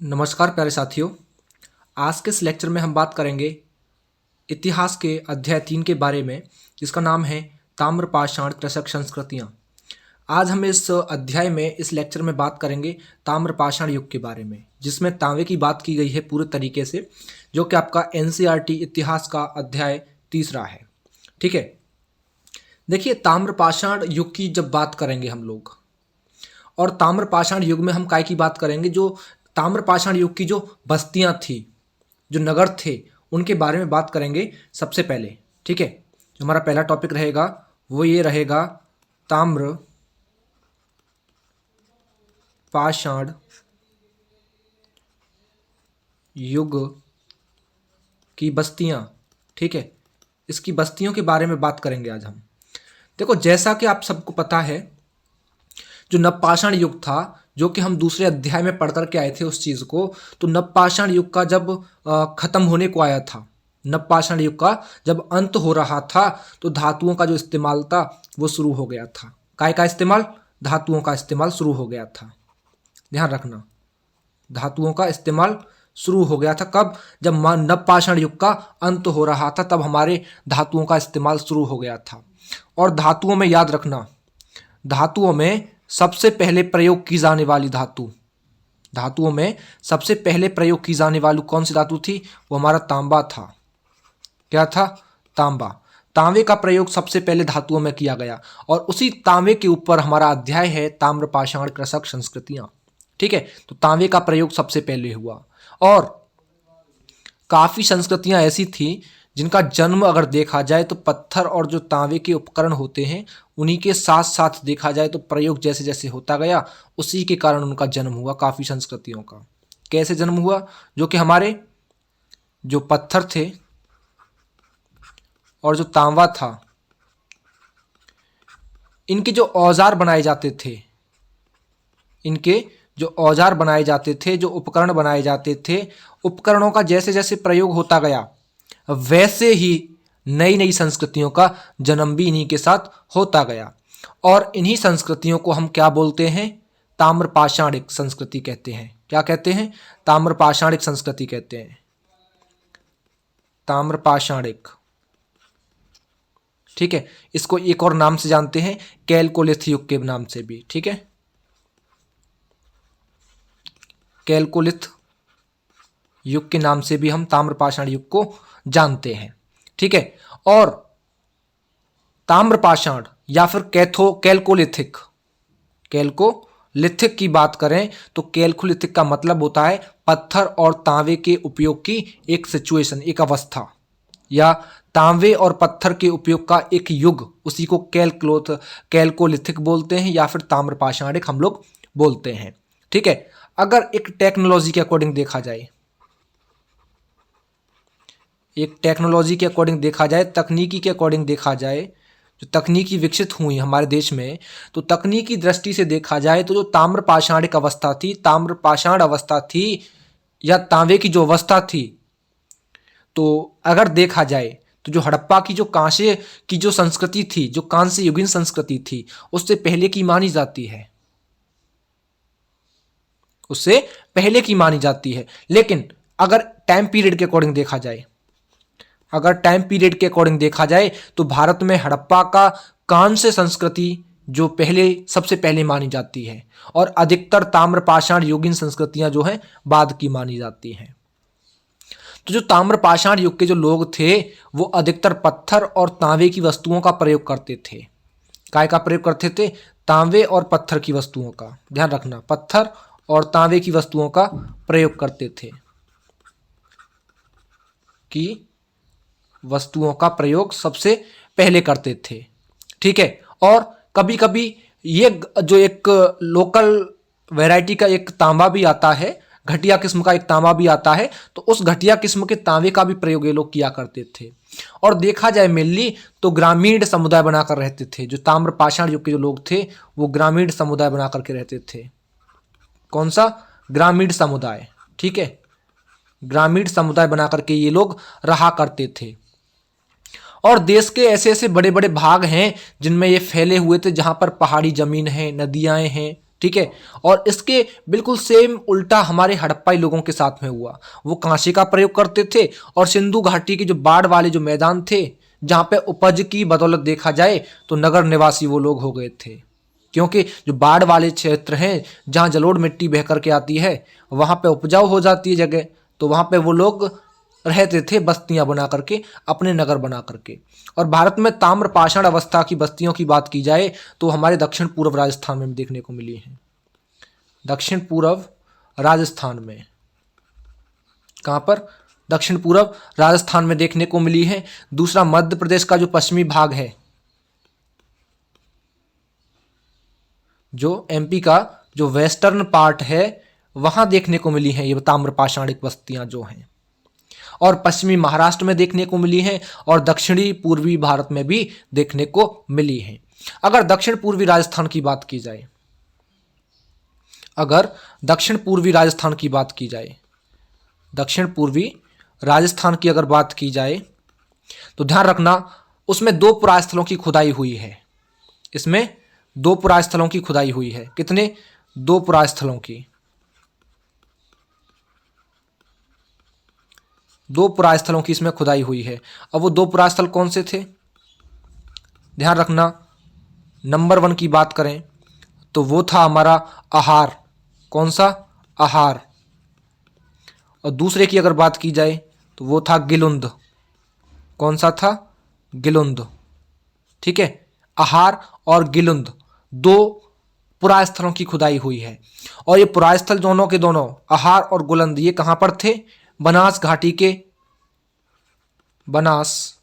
नमस्कार प्यारे साथियों। आज के इस लेक्चर में हम बात करेंगे इतिहास के अध्याय 3 के बारे में, जिसका नाम है ताम्रपाषाण कृषक संस्कृतियाँ। आज हम इस अध्याय में इस लेक्चर में बात करेंगे ताम्रपाषाण युग के बारे में, जिसमें तांबे की बात की गई है पूरे तरीके से, जो कि आपका एनसीईआरटी इतिहास का अध्याय 3 है। ठीक है, देखिए ताम्रपाषाण युग की जब बात करेंगे हम लोग, और ताम्रपाषाण युग में हम काय की बात करेंगे, जो ताम्रपाषाण युग की जो बस्तियां थी, जो नगर थे, उनके बारे में बात करेंगे सबसे पहले। ठीक है, जो हमारा पहला टॉपिक रहेगा वो ये रहेगा ताम्र पाषाण युग की बस्तियां। ठीक है, इसकी बस्तियों के बारे में बात करेंगे आज हम। देखो, जैसा कि आप सबको पता है, जो नवपाषाण युग था, जो कि हम दूसरे अध्याय में पढ़ करके आए थे उस चीज़ को, तो नवपाषाण युग का जब खत्म होने को आया था, नवपाषाण युग का जब अंत हो रहा था, तो धातुओं का जो इस्तेमाल था वो शुरू हो गया था। काय का इस्तेमाल? धातुओं का इस्तेमाल शुरू हो गया था। ध्यान रखना, धातुओं का इस्तेमाल शुरू हो गया था। कब? जब नवपाषाण युग का अंत हो रहा था, तब हमारे धातुओं का इस्तेमाल शुरू हो गया था। और धातुओं में याद रखना, धातुओं में सबसे पहले प्रयोग की जाने वाली धातुओं में सबसे पहले प्रयोग की जाने वाली कौन सी धातु थी? वो हमारा तांबा था। क्या था? तांबा। तांबे का प्रयोग सबसे पहले धातुओं में किया गया, और उसी तांबे के ऊपर हमारा अध्याय है ताम्रपाषाण कृषक संस्कृतियां। ठीक है, तो तांबे का प्रयोग सबसे पहले हुआ, और काफी संस्कृतियां ऐसी थी जिनका जन्म अगर देखा जाए तो पत्थर और जो तांबे के उपकरण होते हैं उन्हीं के साथ साथ देखा जाए तो प्रयोग जैसे जैसे होता गया, उसी के कारण उनका जन्म हुआ काफी संस्कृतियों का। कैसे जन्म हुआ? जो कि हमारे जो पत्थर थे और जो तांबा था, इनके जो औजार बनाए जाते थे, इनके जो औजार बनाए जाते थे, जो उपकरण बनाए जाते थे, उपकरणों का जैसे जैसे प्रयोग होता गया, वैसे ही नई नई संस्कृतियों का जन्म भी इन्हीं के साथ होता गया। और इन्हीं संस्कृतियों को हम क्या बोलते हैं? ताम्रपाषाणिक संस्कृति कहते हैं। क्या कहते हैं? ताम्रपाषाणिक संस्कृति कहते हैं। ताम्रपाषाणिक। ठीक है, इसको एक और नाम से जानते हैं, कैलकोलिथ युग के नाम से भी। ठीक है, कैलकोलिथ युग के नाम से भी हम ताम्रपाषाण युग को जानते हैं। ठीक है, और ताम्रपाषाण या फिर कैल्कोलिथिक की बात करें तो कैल्कोलिथिक का मतलब होता है पत्थर और तांबे के उपयोग की एक सिचुएशन, एक अवस्था, या तांबे और पत्थर के उपयोग का एक युग, उसी को कैल्कोलिथिक बोलते हैं, या फिर ताम्रपाषाणिक हम लोग बोलते हैं। ठीक है, अगर एक टेक्नोलॉजी के अकॉर्डिंग देखा जाए, तकनीकी के अकॉर्डिंग देखा जाए, जो तकनीकी विकसित हुई हमारे देश में, तो तकनीकी दृष्टि से देखा जाए तो जो ताम्रपाषाणिक अवस्था थी, ताम्रपाषाण अवस्था थी, या तांबे की जो अवस्था थी, तो अगर देखा जाए तो जो हड़प्पा की जो कांसे की जो संस्कृति थी, जो कांस्य युगीन संस्कृति थी, उससे पहले की मानी जाती है, उससे पहले की मानी जाती है। लेकिन अगर टाइम पीरियड के अकॉर्डिंग देखा जाए, तो भारत में हड़प्पा का कांस्य संस्कृति जो सबसे पहले मानी जाती है, और अधिकतर ताम्रपाषाण युगीन संस्कृतियां जो हैं बाद की मानी जाती हैं। तो जो ताम्रपाषाण युग के जो लोग थे, वो अधिकतर पत्थर और तांबे की वस्तुओं का प्रयोग करते थे। काय का प्रयोग करते थे? तांबे और पत्थर की वस्तुओं का। ध्यान रखना, पत्थर और तांबे की वस्तुओं का प्रयोग करते थे, कि वस्तुओं का प्रयोग सबसे पहले करते थे। ठीक है, और कभी कभी ये जो एक लोकल वैरायटी का एक तांबा भी आता है, घटिया किस्म का एक तांबा भी आता है, तो उस घटिया किस्म के तांबे का भी प्रयोग ये लोग किया करते थे। और देखा जाए मेनली तो ग्रामीण समुदाय बनाकर रहते थे। जो ताम्रपाषाण युग के जो लोग थे, वो ग्रामीण समुदाय बना करके रहते थे। कौन सा? ग्रामीण समुदाय। ठीक है, ग्रामीण समुदाय बना करके ये लोग रहा करते थे। और देश के ऐसे ऐसे बड़े बड़े भाग हैं जिनमें ये फैले हुए थे, जहां पर पहाड़ी जमीन है, नदियां हैं, ठीक है। और इसके बिल्कुल सेम उल्टा हमारे हड़प्पाई लोगों के साथ में हुआ। वो कांसे का प्रयोग करते थे और सिंधु घाटी के जो बाढ़ वाले जो मैदान थे, जहां पे उपज की बदौलत देखा जाए तो नगर निवासी वो लोग हो गए थे, क्योंकि जो बाढ़ वाले क्षेत्र हैं जहां जलोढ़ मिट्टी बह करके आती है वहां पे उपजाऊ हो जाती है जगह, तो वहां पे वो लोग रहते थे बस्तियां बना करके, अपने नगर बना करके। और भारत में ताम्र पाषाण अवस्था की बस्तियों की बात की जाए तो हमारे दक्षिण पूर्व राजस्थान में देखने को मिली है। दक्षिण पूर्व राजस्थान में, कहां पर? दक्षिण पूर्व राजस्थान में देखने को मिली है। दूसरा, मध्य प्रदेश का जो पश्चिमी भाग है, जो एमपी का जो वेस्टर्न पार्ट है, वहां देखने को मिली है ये ताम्र पाषाणिक बस्तियां जो हैं। और पश्चिमी महाराष्ट्र में देखने को मिली हैं और दक्षिणी पूर्वी भारत में भी देखने को मिली हैं। अगर दक्षिण पूर्वी राजस्थान की बात की जाए, अगर दक्षिण पूर्वी राजस्थान की बात की जाए, दक्षिण पूर्वी राजस्थान की अगर बात की जाए तो ध्यान रखना उसमें 2 पुरास्थलों की खुदाई हुई है। इसमें 2 पुरास्थलों की खुदाई हुई है। कितने? 2 पुरास्थलों की, 2 पुरास्थलों की इसमें खुदाई हुई है। अब वो 2 पुरास्थल कौन से थे? ध्यान रखना, नंबर 1 की बात करें तो वो था हमारा आहार। कौन सा? आहार। और दूसरे की अगर बात की जाए तो वो था गिलुंद। कौन सा था? गिलुंद। ठीक है, आहार और गिलुंद 2 पुरास्थलों की खुदाई हुई है। और ये पुरास्थल दोनों के दोनों, आहार और गुलंद, ये कहां पर थे? बनास घाटी के, बनास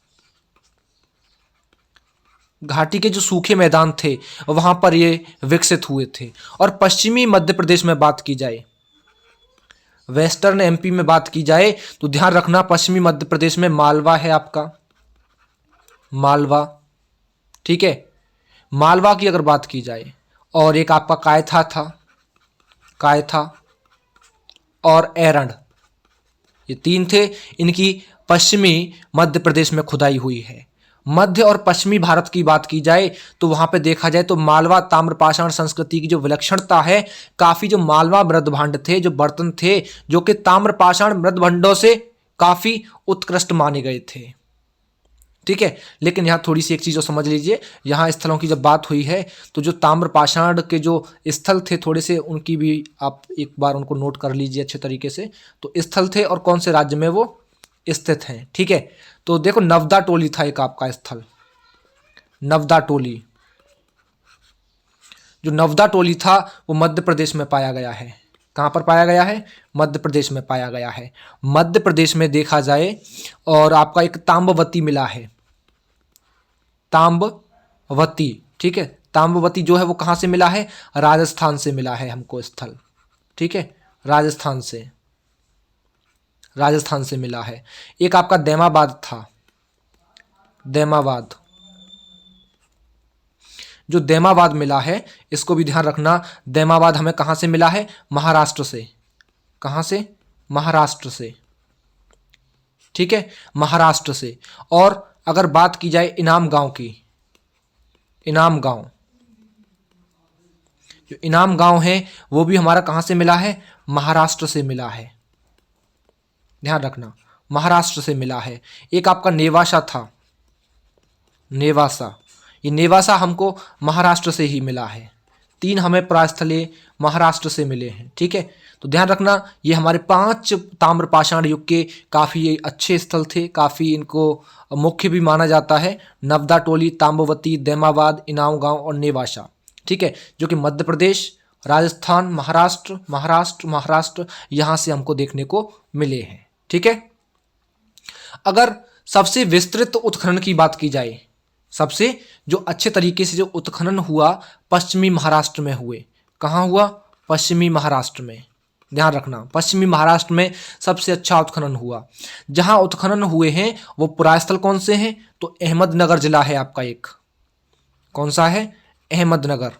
घाटी के जो सूखे मैदान थे वहां पर ये विकसित हुए थे। और पश्चिमी मध्य प्रदेश में बात की जाए, वेस्टर्न एमपी में बात की जाए तो ध्यान रखना पश्चिमी मध्य प्रदेश में मालवा है आपका, मालवा। ठीक है, मालवा की अगर बात की जाए, और एक आपका कायथा था, कायथा और एरंड, ये 3 थे। इनकी पश्चिमी मध्य प्रदेश में खुदाई हुई है। मध्य और पश्चिमी भारत की बात की जाए तो वहां पे देखा जाए तो मालवा ताम्रपाषाण संस्कृति की जो विलक्षणता है, काफी जो मालवा मृदभांड थे, जो बर्तन थे, जो कि ताम्रपाषाण मृदभंडों से काफी उत्कृष्ट माने गए थे। ठीक है, लेकिन यहाँ थोड़ी सी एक चीज समझ लीजिए, यहाँ स्थलों की जब बात हुई है तो जो ताम्रपाषाण के जो स्थल थे थोड़े से, उनकी भी आप एक बार उनको नोट कर लीजिए अच्छे तरीके से। तो स्थल थे और कौन से राज्य में वो स्थित हैं। ठीक है, तो देखो नवदा टोली था एक आपका स्थल, नवदा टोली। जो नवदा टोली था वो मध्य प्रदेश में पाया गया है। कहां पर पाया गया है? मध्य प्रदेश में पाया गया है। मध्य प्रदेश में देखा जाए और आपका एक ताम्बवती मिला है, ताम्बवती। ठीक है, ताम्बवती जो है वो कहां से मिला है? राजस्थान से मिला है हमको स्थल। ठीक है, राजस्थान से, राजस्थान से मिला है। एक आपका दैमाबाद था, दैमाबाद। जो दैमाबाद मिला है इसको भी ध्यान रखना, दैमाबाद हमें कहां से मिला है? महाराष्ट्र से। कहां से? महाराष्ट्र से। ठीक है, महाराष्ट्र से। और अगर बात की जाए इनाम गांव की, इनाम गांव, जो इनाम गांव है वो भी हमारा कहां से मिला है? महाराष्ट्र से मिला है। ध्यान रखना, महाराष्ट्र से मिला है। एक आपका नेवासा था, नेवासा, ये नेवासा हमको महाराष्ट्र से ही मिला है। 3 हमें प्रास्थले महाराष्ट्र से मिले हैं। ठीक है, तो ध्यान रखना ये हमारे 5 ताम्रपाषाण युग के काफ़ी अच्छे स्थल थे, काफ़ी इनको मुख्य भी माना जाता है। नवदा टोली, ताम्बवती, दैमाबाद, इनाम गांव और नेवासा। ठीक है, जो कि मध्य प्रदेश, राजस्थान, महाराष्ट्र, महाराष्ट्र, महाराष्ट्र, यहाँ से हमको देखने को मिले हैं। ठीक है, अगर सबसे विस्तृत उत्खनन की बात की जाए, सबसे जो अच्छे तरीके से जो उत्खनन हुआ पश्चिमी महाराष्ट्र में हुए। कहाँ हुआ? पश्चिमी महाराष्ट्र में। ध्यान रखना, पश्चिमी महाराष्ट्र में सबसे अच्छा उत्खनन हुआ। जहां उत्खनन हुए हैं वो पुरास्थल कौन से हैं? तो अहमदनगर जिला है आपका एक। कौन सा है? अहमदनगर,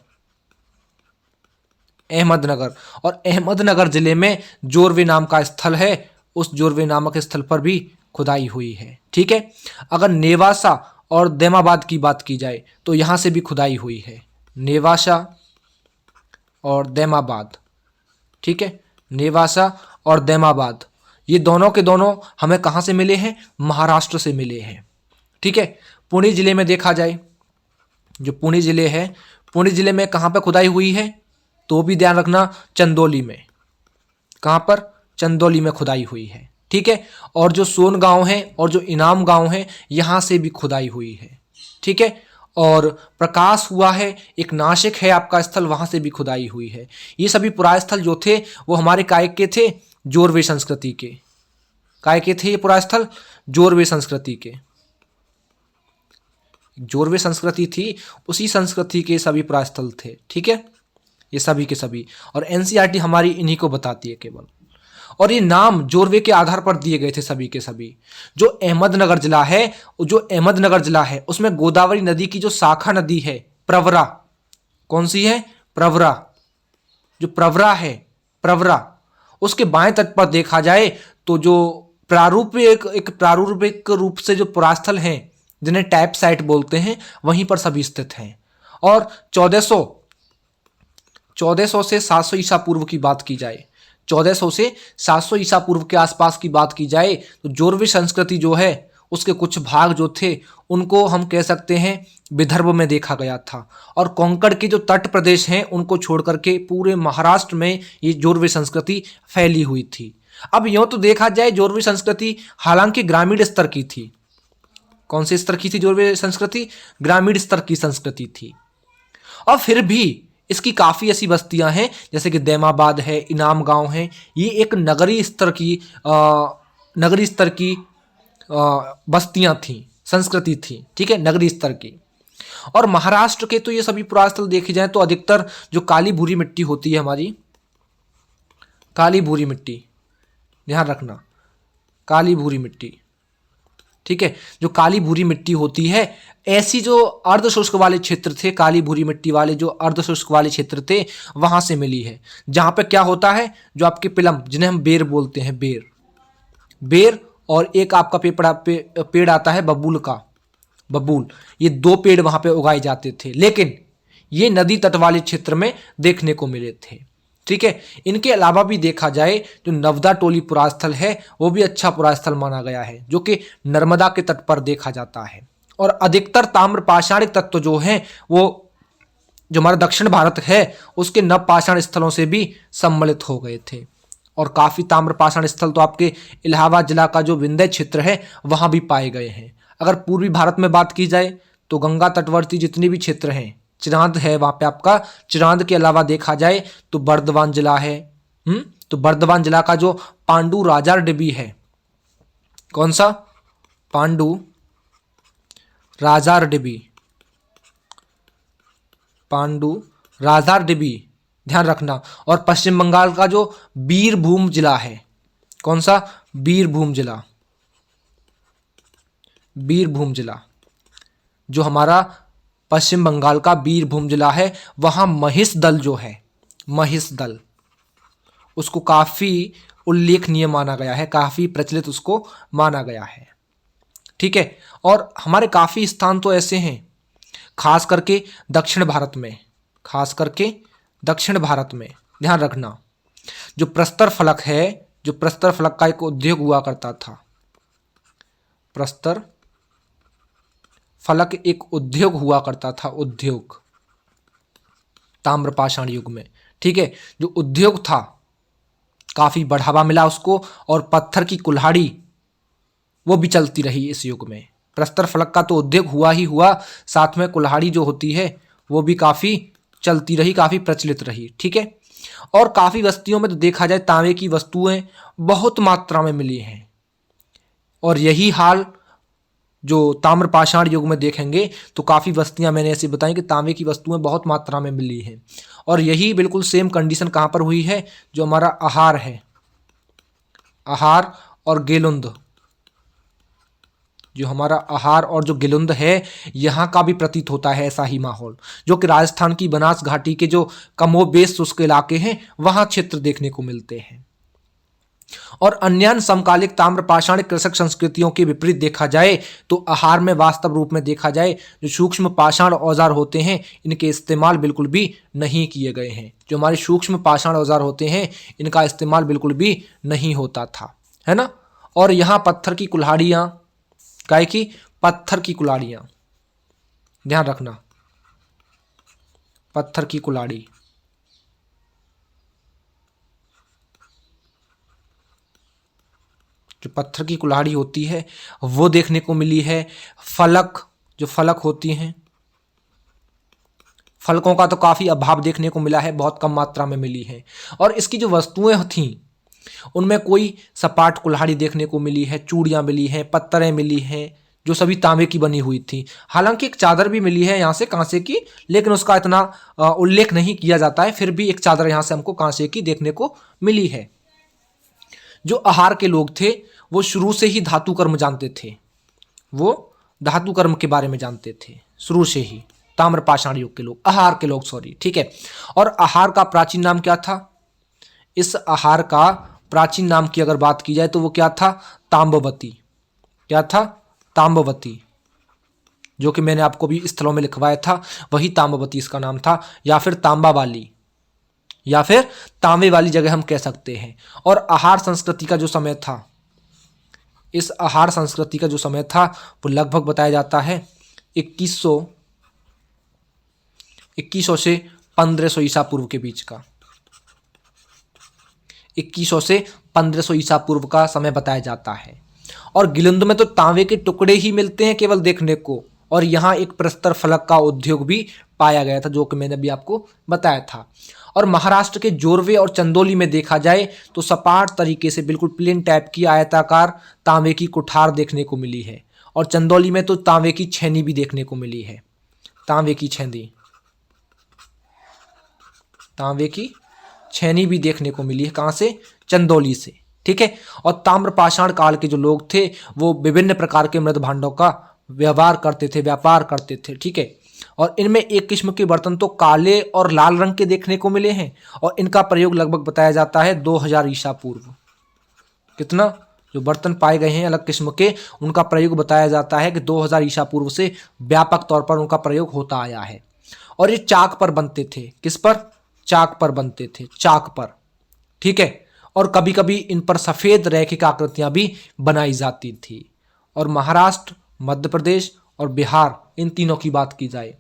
अहमदनगर। और अहमदनगर जिले में जोरवे नाम का स्थल है, उस जोरवे नामक स्थल पर भी खुदाई हुई है। ठीक है, अगर नेवासा और दैमाबाद की बात की जाए तो यहां से भी खुदाई हुई है। नेवासा और दैमाबाद, ठीक है, नेवासा और दैमाबाद, ये दोनों के दोनों हमें कहाँ से मिले हैं? महाराष्ट्र से मिले हैं, ठीक है। पुणे जिले में देखा जाए, जो पुणे जिले है, पुणे जिले में कहाँ पर खुदाई हुई है? तो भी ध्यान रखना, चंदौली में। कहाँ पर? चंदौली में खुदाई हुई है, ठीक है। और जो सोन गांव है और जो इनाम गांव है, यहाँ से भी खुदाई हुई है, ठीक है। और प्रकाश हुआ है, एक नासिक है आपका स्थल, वहां से भी खुदाई हुई है। ये सभी पुरा स्थल जो थे वो हमारे काय के थे? जोरवे संस्कृति के। काय के थे ये पुरा स्थल? जोरवे संस्कृति के। जोरवे संस्कृति थी, उसी संस्कृति के सभी पुरा स्थल थे, ठीक है, ये सभी के सभी। और एनसीईआरटी हमारी इन्हीं को बताती है केवल। और ये नाम जोरवे के आधार पर दिए गए थे सभी के सभी। जो अहमदनगर जिला है, जो अहमदनगर जिला है, उसमें गोदावरी नदी की जो शाखा नदी है प्रवरा, कौन सी है? प्रवरा। जो प्रवरा है, प्रवरा, उसके बाएं तट पर देखा जाए तो जो प्रारूपिक रूप से जो पुरास्थल हैं, जिन्हें टैप साइट बोलते हैं, वहीं पर सभी स्थित हैं। और 1400 से 700 ईसा पूर्व की बात की जाए, 1400 से 700 ईसा पूर्व के आसपास की बात की जाए, तो जोरवे संस्कृति जो है उसके कुछ भाग जो थे उनको हम कह सकते हैं विदर्भ में देखा गया था। और कोंकण के जो तट प्रदेश हैं उनको छोड़ करके पूरे महाराष्ट्र में ये जोरवे संस्कृति फैली हुई थी। अब यूँ तो देखा जाए जोरवे संस्कृति हालांकि ग्रामीण स्तर की थी। कौन से स्तर की थी जोरवे संस्कृति? ग्रामीण स्तर की संस्कृति थी। और फिर भी इसकी काफ़ी ऐसी बस्तियां हैं, जैसे कि दैमाबाद है, इनाम गांव है, ये एक नगरीय स्तर की बस्तियां थी, संस्कृति थी, ठीक है, नगरीय स्तर की। और महाराष्ट्र के तो ये सभी पुरास्थल देखे जाएं तो अधिकतर जो काली भूरी मिट्टी होती है हमारी, काली भूरी मिट्टी, ध्यान रखना, काली भूरी मिट्टी, ठीक है, जो काली भूरी मिट्टी होती है, ऐसी जो अर्ध शुष्क वाले क्षेत्र थे, काली भूरी मिट्टी वाले जो अर्ध शुष्क वाले क्षेत्र थे, वहां से मिली है। जहां पे क्या होता है, जो आपके पिलम, जिन्हें हम बेर बोलते हैं, बेर और एक आपका पेड़ आता है बबूल का, बबूल, ये दो पेड़ वहां पे उगाए जाते थे, लेकिन ये नदी तट वाले क्षेत्र में देखने को मिले थे, ठीक है। इनके अलावा भी देखा जाए जो नवदा टोली पुरास्थल है, वो भी अच्छा पुरास्थल माना गया है, जो कि नर्मदा के तट पर देखा जाता है। और अधिकतर ताम्र पाषाणिक तत्व जो हैं, वो जो हमारा दक्षिण भारत है उसके नव पाषाण स्थलों से भी सम्मिलित हो गए थे। और काफ़ी ताम्र पाषाण स्थल तो आपके इलाहाबाद जिला का जो विंध्य क्षेत्र है वहाँ भी पाए गए हैं। अगर पूर्वी भारत में बात की जाए तो गंगा तटवर्ती जितने भी क्षेत्र हैं, चिरांद है वहाँ पे आपका, चिरांद के अलावा देखा जाए तो बर्दवान जिला है, तो बर्दवान जिला का जो पांडु राजार डिबी है, कौन सा? पांडु राजार डिबी, पांडु राजार डिबी, ध्यान रखना। और पश्चिम बंगाल का जो बीरभूम जिला है, कौन सा? बीरभूम जिला, बीरभूम जिला, जो हमारा पश्चिम बंगाल का बीरभूम जिला है, वहाँ महिषदल जो है, महिषदल, उसको काफ़ी उल्लेखनीय माना गया है, काफ़ी प्रचलित उसको माना गया है, ठीक है। और हमारे काफ़ी स्थान तो ऐसे हैं, खास करके दक्षिण भारत में, खास करके दक्षिण भारत में, ध्यान रखना, जो प्रस्तर फलक है, जो प्रस्तर फलक का एक उद्योग हुआ करता था, प्रस्तर फलक एक उद्योग हुआ करता था, उद्योग, ताम्रपाषाण युग में, ठीक है, जो उद्योग था काफी बढ़ावा मिला उसको, और पत्थर की कुल्हाड़ी वो भी चलती रही इस युग में। प्रस्तर फलक का तो उद्योग हुआ ही हुआ, साथ में कुल्हाड़ी जो होती है वो भी काफी चलती रही, काफी प्रचलित रही, ठीक है। और काफी बस्तियों में तो देखा जाए तांबे की वस्तुएं बहुत मात्रा में मिली हैं, और यही हाल जो ताम्रपाषाण युग में देखेंगे तो काफ़ी बस्तियां मैंने ऐसी बताई कि तांबे की वस्तुएं बहुत मात्रा में मिली हैं। और यही बिल्कुल सेम कंडीशन कहाँ पर हुई है, जो हमारा आहार है, आहार और गेलुंद, जो हमारा आहार और जो गिलुंद है, यहाँ का भी प्रतीत होता है ऐसा ही माहौल, जो कि राजस्थान की बनास घाटी के जो कमोबेश शुष्क इलाके हैं वहाँ क्षेत्र देखने को मिलते हैं, और अन्य समकालिक ताम्रपाषाण कृषक संस्कृतियों के विपरीत देखा जाए तो आहार में वास्तव रूप में देखा जाए जो सूक्ष्म पाषाण औजार होते हैं इनके इस्तेमाल बिल्कुल भी नहीं किए गए हैं। जो हमारे सूक्ष्म पाषाण औजार होते हैं इनका इस्तेमाल बिल्कुल भी नहीं होता था, है ना। और यहाँ पत्थर की कुल्हाड़ियाँ, काय की पत्थर की कुल्हाड़ियाँ, ध्यान रखना, पत्थर की कुल्हाड़ी, जो पत्थर की कुल्हाड़ी होती है वो देखने को मिली है। फलक, जो फलक होती हैं, फलकों का तो काफ़ी अभाव देखने को मिला है, बहुत कम मात्रा में मिली है। और इसकी जो वस्तुएं थीं उनमें कोई सपाट कुल्हाड़ी देखने को मिली है, चूड़ियाँ मिली हैं, पत्थरें मिली हैं जो सभी तांबे की बनी हुई थी। हालांकि एक चादर भी मिली है यहाँ से कांसे की, लेकिन उसका इतना उल्लेख नहीं किया जाता है। फिर भी एक चादर यहाँ से हमको कांसे की देखने को मिली है। जो आहार के लोग थे वो शुरू से ही धातु कर्म जानते थे, वो धातु कर्म के बारे में जानते थे शुरू से ही, ताम्रपाषाण युग के लोग, आहार के लोग, सॉरी, ठीक है। और आहार का प्राचीन नाम क्या था? इस आहार का प्राचीन नाम की अगर बात की जाए तो वो क्या था? ताम्बवती। क्या था? ताम्बवती, जो कि मैंने आपको भी स्थलों में लिखवाया था, वही ताम्बवती इसका नाम था, या फिर तांबा वाली, या फिर तांबे वाली जगह हम कह सकते हैं। और आहार संस्कृति का जो समय था, इस आहार संस्कृति का जो समय था वो लगभग बताया जाता है 2100 से 1500 ईसा पूर्व के बीच का, 2100 से 1500 ईसा पूर्व का समय बताया जाता है। और गिलिंद में तो तांबे के टुकड़े ही मिलते हैं केवल देखने को, और यहाँ एक प्रस्तर फलक का उद्योग भी पाया गया था, जो कि मैंने भी आपको बताया था। और महाराष्ट्र के जोरवे और चंदौली में देखा जाए तो सपाट तरीके से बिल्कुल प्लेन टाइप की आयताकार तांबे की कुठार देखने को मिली है। और चंदौली में तो तांबे की छेनी भी देखने को मिली है, तांबे की छेनी, तांबे की छेनी भी देखने को मिली है। कहाँ से? चंदौली से, ठीक है। और ताम्रपाषाण काल के जो लोग थे वो विभिन्न प्रकार के मृद भांडों का व्यापार करते थे, ठीक है। और इनमें एक किस्म के बर्तन तो काले और लाल रंग के देखने को मिले हैं, और इनका प्रयोग लगभग बताया जाता है 2000 ईसा पूर्व। कितना? जो बर्तन पाए गए हैं अलग किस्म के, उनका प्रयोग बताया जाता है कि 2000 ईसा पूर्व से व्यापक तौर पर उनका प्रयोग होता आया है। और ये चाक पर बनते थे। किस पर? चाक पर बनते थे, चाक पर, ठीक है। और कभी कभी इन पर सफेद रैखिक आकृतियां भी बनाई जाती थी। और महाराष्ट्र, मध्य प्रदेश और बिहार, इन तीनों की बात की जाए,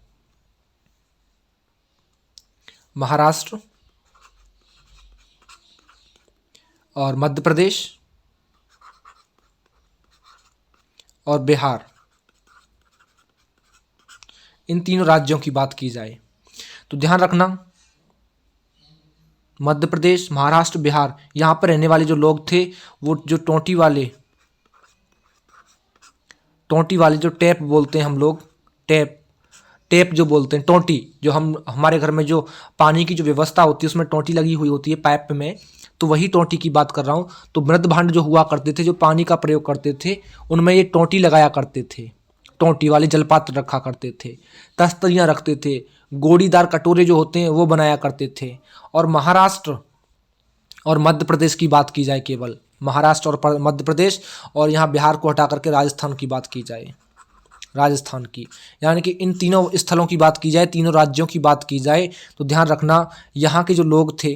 महाराष्ट्र और मध्य प्रदेश और बिहार, इन तीनों राज्यों की बात की जाए तो ध्यान रखना, मध्य प्रदेश, महाराष्ट्र, बिहार, यहाँ पर रहने वाले जो लोग थे वो जो टोंटी वाले जो टैप बोलते हैं हम लोग, टैप जो बोलते हैं, टोंटी, जो हमारे घर में जो पानी की जो व्यवस्था होती है उसमें टोंटी लगी हुई होती है पाइप में, तो वही टोंटी की बात कर रहा हूँ। तो मृद भांड जो हुआ करते थे, जो पानी का प्रयोग करते थे, उनमें ये टोंटी लगाया करते थे, टोंटी वाले जलपात्र रखा करते थे, तस्तरियाँ रखते थे, गोड़ीदार कटोरे जो होते हैं वो बनाया करते थे। और महाराष्ट्र और मध्य प्रदेश की बात की जाए, केवल महाराष्ट्र और मध्य प्रदेश, और यहाँ बिहार को हटा करके राजस्थान की बात की जाए, राजस्थान की, यानी कि इन तीनों स्थलों की बात की जाए, तीनों राज्यों की बात की जाए, तो ध्यान रखना यहाँ के जो लोग थे,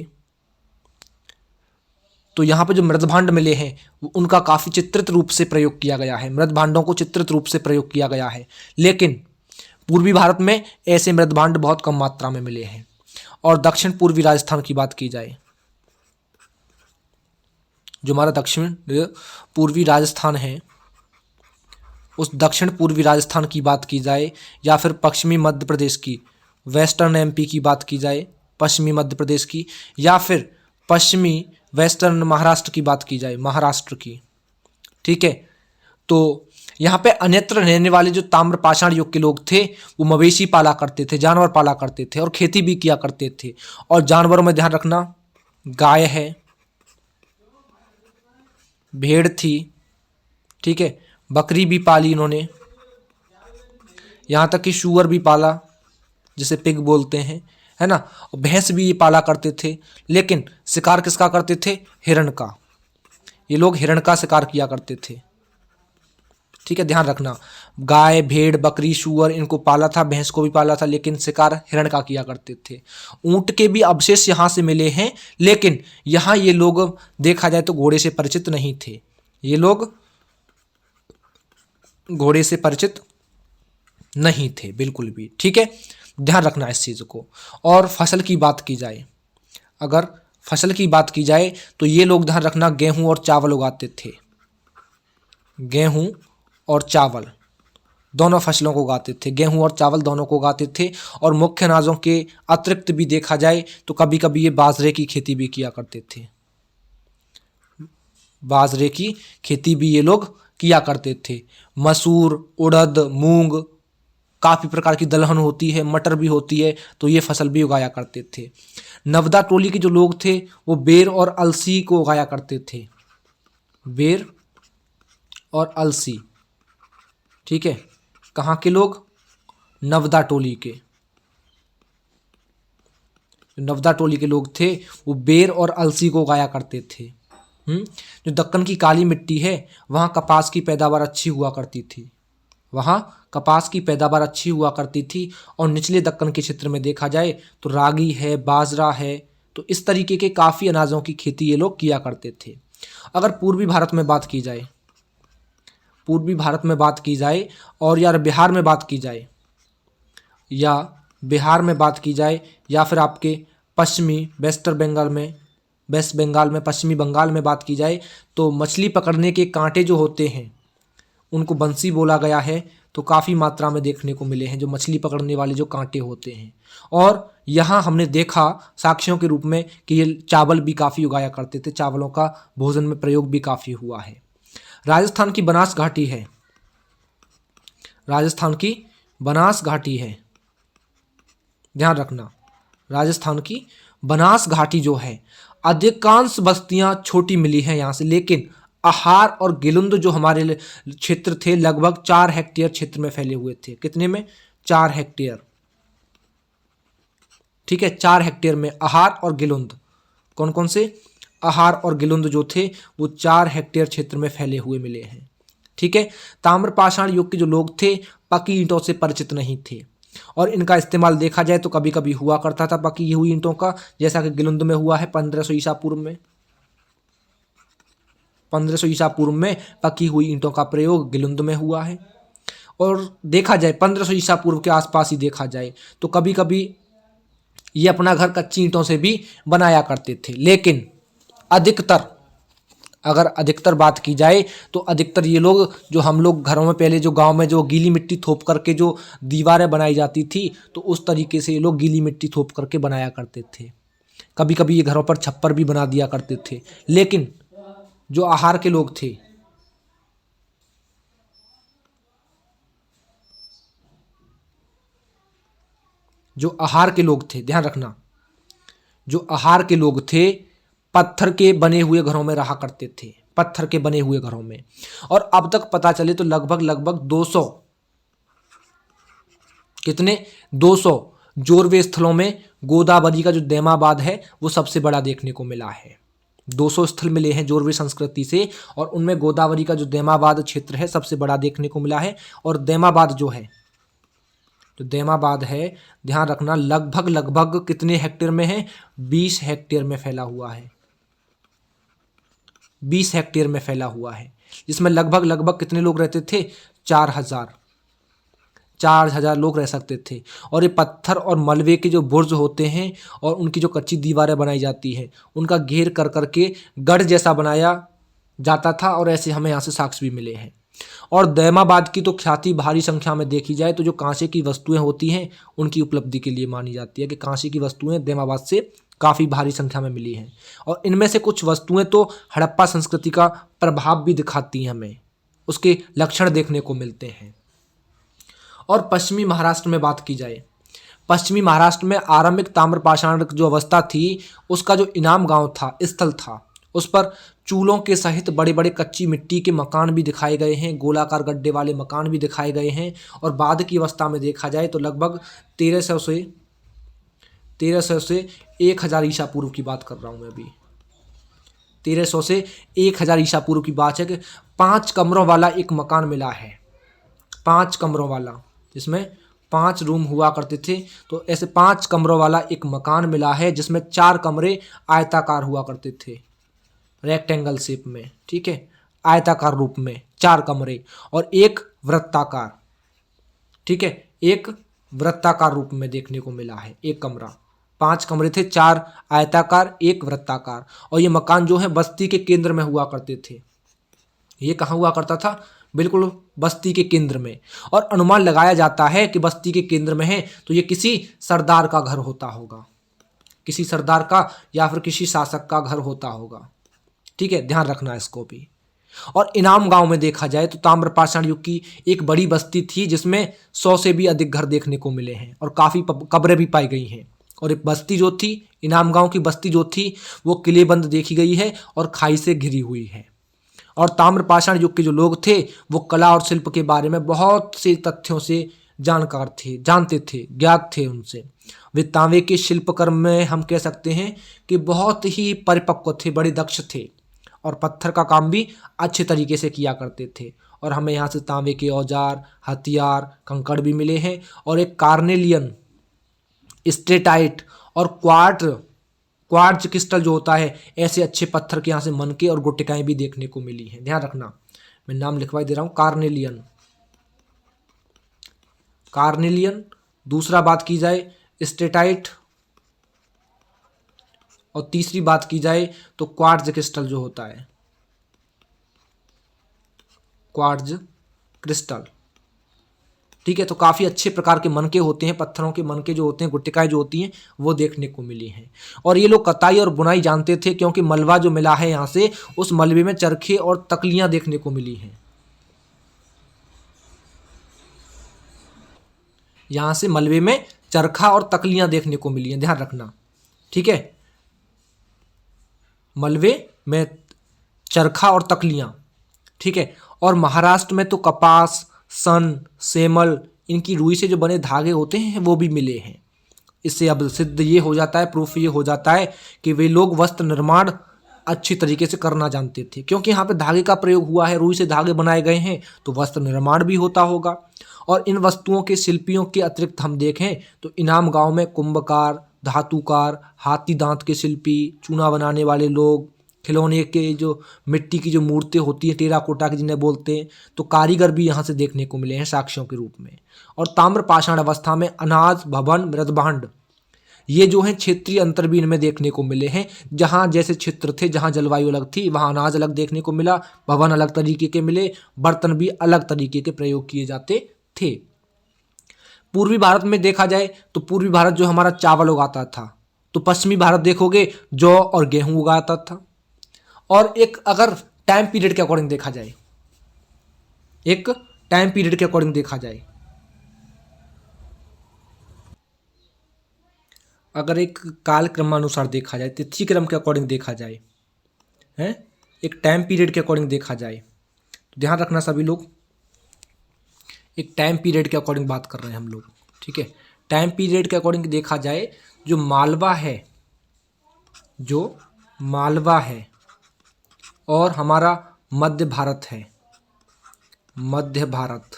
तो यहाँ पे जो मृद भांड मिले हैं उनका काफ़ी चित्रित रूप से प्रयोग किया गया है, मृद भांडों को चित्रित रूप से प्रयोग किया गया है। लेकिन पूर्वी भारत में ऐसे मृद भांड बहुत कम मात्रा में मिले हैं। और दक्षिण पूर्वी राजस्थान की बात की जाए, जो हमारा दक्षिण पूर्वी राजस्थान है, उस दक्षिण पूर्वी राजस्थान की बात की जाए, या फिर पश्चिमी मध्य प्रदेश की, वेस्टर्न एमपी की बात की जाए, पश्चिमी मध्य प्रदेश की, या फिर पश्चिमी वेस्टर्न महाराष्ट्र की बात की जाए, महाराष्ट्र की, ठीक है। तो यहाँ पे अन्यत्र रहने वाले जो ताम्रपाषाण युग के लोग थे वो मवेशी पाला करते थे, जानवर पाला करते थे और खेती भी किया करते थे। और जानवरों में ध्यान रखना, गाय है, भेड़ थी, ठीक है, बकरी भी पाली इन्होंने, यहाँ तक कि शुअर भी पाला, जिसे पिग बोलते हैं, है ना। भैंस भी ये पाला करते थे। लेकिन शिकार किसका करते थे? हिरण का। ये लोग हिरण का शिकार किया करते थे। ठीक है, ध्यान रखना। गाय, भेड़, बकरी, सूअर इनको पाला था, भैंस को भी पाला था, लेकिन शिकार हिरण का किया करते थे। ऊंट के भी अवशेष यहाँ से मिले हैं, लेकिन यहाँ ये लोग देखा जाए तो घोड़े से परिचित नहीं थे। ये लोग घोड़े से परिचित नहीं थे बिल्कुल भी। ठीक है, ध्यान रखना इस चीज को। और फसल की बात की जाए, अगर फसल की बात की जाए तो ये लोग, ध्यान रखना, गेहूं और चावल उगाते थे। गेहूं और चावल दोनों फसलों को उगाते थे, गेहूं और चावल दोनों को उगाते थे। और मुख्य अनाजों के अतिरिक्त भी देखा जाए तो कभी कभी ये बाजरे की खेती भी किया करते थे। बाजरे की खेती भी ये लोग किया करते थे। मसूर, उड़द, मूंग, काफ़ी प्रकार की दलहन होती है, मटर भी होती है, तो ये फसल भी उगाया करते थे। नवदा टोली के जो लोग थे वो बेर और अलसी को उगाया करते थे। बेर और अलसी, ठीक है, कहाँ के लोग? नवदा टोली के। नवदा टोली के लोग थे वो बेर और अलसी को उगाया करते थे। जो दक्कन की काली मिट्टी है वहाँ कपास की पैदावार अच्छी हुआ करती थी। वहाँ कपास की पैदावार अच्छी हुआ करती थी। और निचले दक्कन के क्षेत्र में देखा जाए तो रागी है, बाजरा है, तो इस तरीके के काफ़ी अनाजों की खेती ये लोग किया करते थे। अगर पूर्वी भारत में बात की जाए, पूर्वी भारत में बात की जाए और यार बिहार में बात की जाए, या बिहार में बात की जाए, या फिर आपके पश्चिमी वेस्ट बंगाल में, पश्चिमी बंगाल में बात की जाए, तो मछली पकड़ने के कांटे जो होते हैं उनको बंसी बोला गया है। तो काफ़ी मात्रा में देखने को मिले हैं जो मछली पकड़ने वाले जो कांटे होते हैं। और यहाँ हमने देखा साक्ष्यों के रूप में कि ये चावल भी काफ़ी उगाया करते थे, चावलों का भोजन में प्रयोग भी काफ़ी हुआ है। राजस्थान की बनास घाटी है, राजस्थान की बनास घाटी है, ध्यान रखना, राजस्थान की बनास घाटी जो है, अधिकांश बस्तियां छोटी मिली हैं यहाँ से, लेकिन आहार और गिलुंद जो हमारे क्षेत्र थे लगभग 4 हेक्टेयर क्षेत्र में फैले हुए थे। कितने में? 4 हेक्टेयर। ठीक है, 4 हेक्टेयर में आहार और गिलुंद, कौन कौन से? आहार और गिलुंद जो थे वो 4 हेक्टेयर क्षेत्र में फैले हुए मिले हैं। ठीक है, ताम्रपाषाण युग के जो लोग थे पकी ईंटों से परिचित नहीं थे, और इनका इस्तेमाल देखा जाए तो कभी कभी हुआ करता था पकी हुई ईंटों का, जैसा कि गिलुंद में हुआ है 1500 ईसा पूर्व में। 1500 ईसा पूर्व में पकी हुई ईंटों का प्रयोग गिलुंद में हुआ है। और देखा जाए 1500 ईसा पूर्व के आसपास ही देखा जाए तो कभी कभी ये अपना घर कच्ची ईंटों से भी बनाया करते थे, लेकिन अधिकतर, अगर अधिकतर बात की जाए तो अधिकतर ये लोग, जो हम लोग घरों में पहले जो गांव में जो गीली मिट्टी थोप करके जो दीवारें बनाई जाती थी, तो उस तरीके से ये लोग गीली मिट्टी थोप करके बनाया करते थे। कभी कभी ये घरों पर छप्पर भी बना दिया करते थे। लेकिन जो आहार के लोग थे, जो आहार के लोग थे, ध्यान रखना, जो आहार के लोग थे पत्थर के बने हुए घरों में रहा करते थे, पत्थर के बने हुए घरों में। और अब तक पता चले तो लगभग 200, कितने? 200 जोरवे स्थलों में गोदावरी का जो दैमाबाद है वो सबसे बड़ा देखने को मिला है। 200 स्थल मिले हैं जोरवे संस्कृति से, और उनमें गोदावरी का जो दैमाबाद क्षेत्र है सबसे बड़ा देखने को मिला है। और दैमाबाद जो है, जो दैमाबाद है, ध्यान रखना, लगभग कितने हेक्टेयर में है? 20 हेक्टेयर में फैला हुआ है। 20 हेक्टेयर में फैला हुआ है, जिसमें लगभग कितने लोग रहते थे? 4,000 लोग रह सकते थे। और ये पत्थर और मलबे के जो बुर्ज होते हैं और उनकी जो कच्ची दीवारें बनाई जाती हैं उनका घेर कर करके गढ़ जैसा बनाया जाता था, और ऐसे हमें यहाँ से साक्ष्य भी मिले हैं। और दैमाबाद की तो ख्याति भारी संख्या में देखी जाए तो जो कांसे की वस्तुएं होती हैं उनकी उपलब्धि के लिए मानी जाती है कि कांसे की वस्तुएं दैमाबाद से काफ़ी भारी संख्या में मिली हैं। और इनमें से कुछ वस्तुएं तो हड़प्पा संस्कृति का प्रभाव भी दिखाती हैं, हमें उसके लक्षण देखने को मिलते हैं। और पश्चिमी महाराष्ट्र में बात की जाए, पश्चिमी महाराष्ट्र में आरंभिक ताम्रपाषाण जो अवस्था थी उसका जो इनाम गांव था, स्थल था, उस पर चूलों के सहित बड़े बड़े कच्ची मिट्टी के मकान भी दिखाए गए हैं, गोलाकार गड्ढे वाले मकान भी दिखाए गए हैं। और बाद की अवस्था में देखा जाए तो लगभग 1300 से 1000 ईसा पूर्व की बात कर रहा हूँ मैं अभी, 1300 से 1000 ईसा पूर्व की बात है कि 5 कमरों वाला एक मकान मिला है, 5 कमरों वाला, जिसमें 5 रूम हुआ करते थे। तो ऐसे 5 कमरों वाला एक मकान मिला है जिसमें 4 कमरे आयताकार हुआ करते थे, रेक्टेंगल शेप में, ठीक है, आयताकार रूप में 4 कमरे, और एक वृत्ताकार, ठीक है, एक वृत्ताकार रूप में देखने को मिला है एक कमरा। 5 कमरे थे, 4 आयताकार, एक वृत्ताकार। और ये मकान जो है बस्ती के केंद्र में हुआ करते थे। ये कहाँ हुआ करता था? बिल्कुल बस्ती के केंद्र में। और अनुमान लगाया जाता है कि बस्ती के केंद्र में है तो ये किसी सरदार का घर होता होगा, किसी सरदार का या फिर किसी शासक का घर होता होगा, ठीक है, ध्यान रखना इसको भी। और इनाम गांव में देखा जाए तो ताम्रपाषाण युग की एक बड़ी बस्ती थी जिसमें 100 से भी अधिक घर देखने को मिले हैं और काफ़ी कब्रें भी पाई गई हैं। और एक बस्ती जो थी, इनाम गांव की बस्ती जो थी, वो किलेबंद देखी गई है और खाई से घिरी हुई है। और ताम्रपाषाण युग के जो लोग थे वो कला और शिल्प के बारे में बहुत से तथ्यों से जानकार थे, जानते थे, ज्ञात थे उनसे। वे तांबे के शिल्पकर्म में हम कह सकते हैं कि बहुत ही परिपक्व थे, बड़े दक्ष थे, और पत्थर का काम भी अच्छे तरीके से किया करते थे। और हमें यहाँ से तांबे के औजार, हथियार, कंकड़ भी मिले हैं। और एक कार्नेलियन, स्टेटाइट और क्वार्ट्ज क्रिस्टल जो होता है, ऐसे अच्छे पत्थर के यहाँ से मनके और गुटिकाएं भी देखने को मिली हैं। ध्यान रखना, मैं नाम लिखवाई दे रहा हूँ, कार्नेलियन। दूसरा बात की जाए स्टेटाइट, और तीसरी बात की जाए तो क्वार्ट्ज क्रिस्टल जो होता है, क्वार्ट्ज क्रिस्टल, ठीक है। तो काफ़ी अच्छे प्रकार के मनके होते हैं, पत्थरों के मनके जो होते हैं, गुटिकाएं जो होती हैं, वो देखने को मिली हैं। और ये लोग कताई और बुनाई जानते थे क्योंकि मलबा जो मिला है यहाँ से, उस मलबे में चरखे और तकलियाँ देखने को मिली हैं। यहाँ से मलबे में चरखा और तकलियाँ देखने को मिली हैं, ध्यान रखना, ठीक है, मलबे में चरखा और तकलियाँ, ठीक है। और महाराष्ट्र में तो कपास, सन, सेमल, इनकी रुई से जो बने धागे होते हैं वो भी मिले हैं। इससे अब सिद्ध ये हो जाता है, प्रूफ ये हो जाता है कि वे लोग वस्त्र निर्माण अच्छी तरीके से करना जानते थे, क्योंकि यहाँ पे धागे का प्रयोग हुआ है, रुई से धागे बनाए गए हैं, तो वस्त्र निर्माण भी होता होगा। और इन वस्तुओं के शिल्पियों के अतिरिक्त हम देखें तो इनाम गांव में कुंभकार, धातुकार, हाथी दांत के शिल्पी, चूना बनाने वाले लोग, खिलौने के जो मिट्टी की जो मूर्तें होती हैं, टेराकोटा की जिन्हें बोलते हैं, तो कारीगर भी यहाँ से देखने को मिले हैं साक्ष्यों के रूप में। और ताम्रपाषाण अवस्था में अनाज, भवन, मृदभांड, ये जो हैं क्षेत्रीय अंतर भी इनमें देखने को मिले हैं। जहाँ जैसे क्षेत्र थे, जहाँ जलवायु अलग थी, वहाँ अनाज अलग देखने को मिला, भवन अलग तरीके के मिले, बर्तन भी अलग तरीके के प्रयोग किए जाते थे। पूर्वी भारत में देखा जाए तो पूर्वी भारत जो हमारा चावल उगाता था, तो पश्चिमी भारत देखोगे जौ और गेहूं उगाता था। और एक अगर टाइम पीरियड के अकॉर्डिंग देखा जाए, एक टाइम पीरियड के अकॉर्डिंग देखा जाए, अगर एक काल क्रमानुसार देखा जाए, तिथि क्रम के अकॉर्डिंग देखा जाए, हैं, एक टाइम पीरियड के अकॉर्डिंग देखा जाए, तो ध्यान रखना सभी लोग, एक टाइम पीरियड के अकॉर्डिंग बात कर रहे हैं हम लोग, ठीक है। टाइम पीरियड के अकॉर्डिंग देखा जाए, जो मालवा है, जो मालवा है और हमारा मध्य भारत है, मध्य भारत,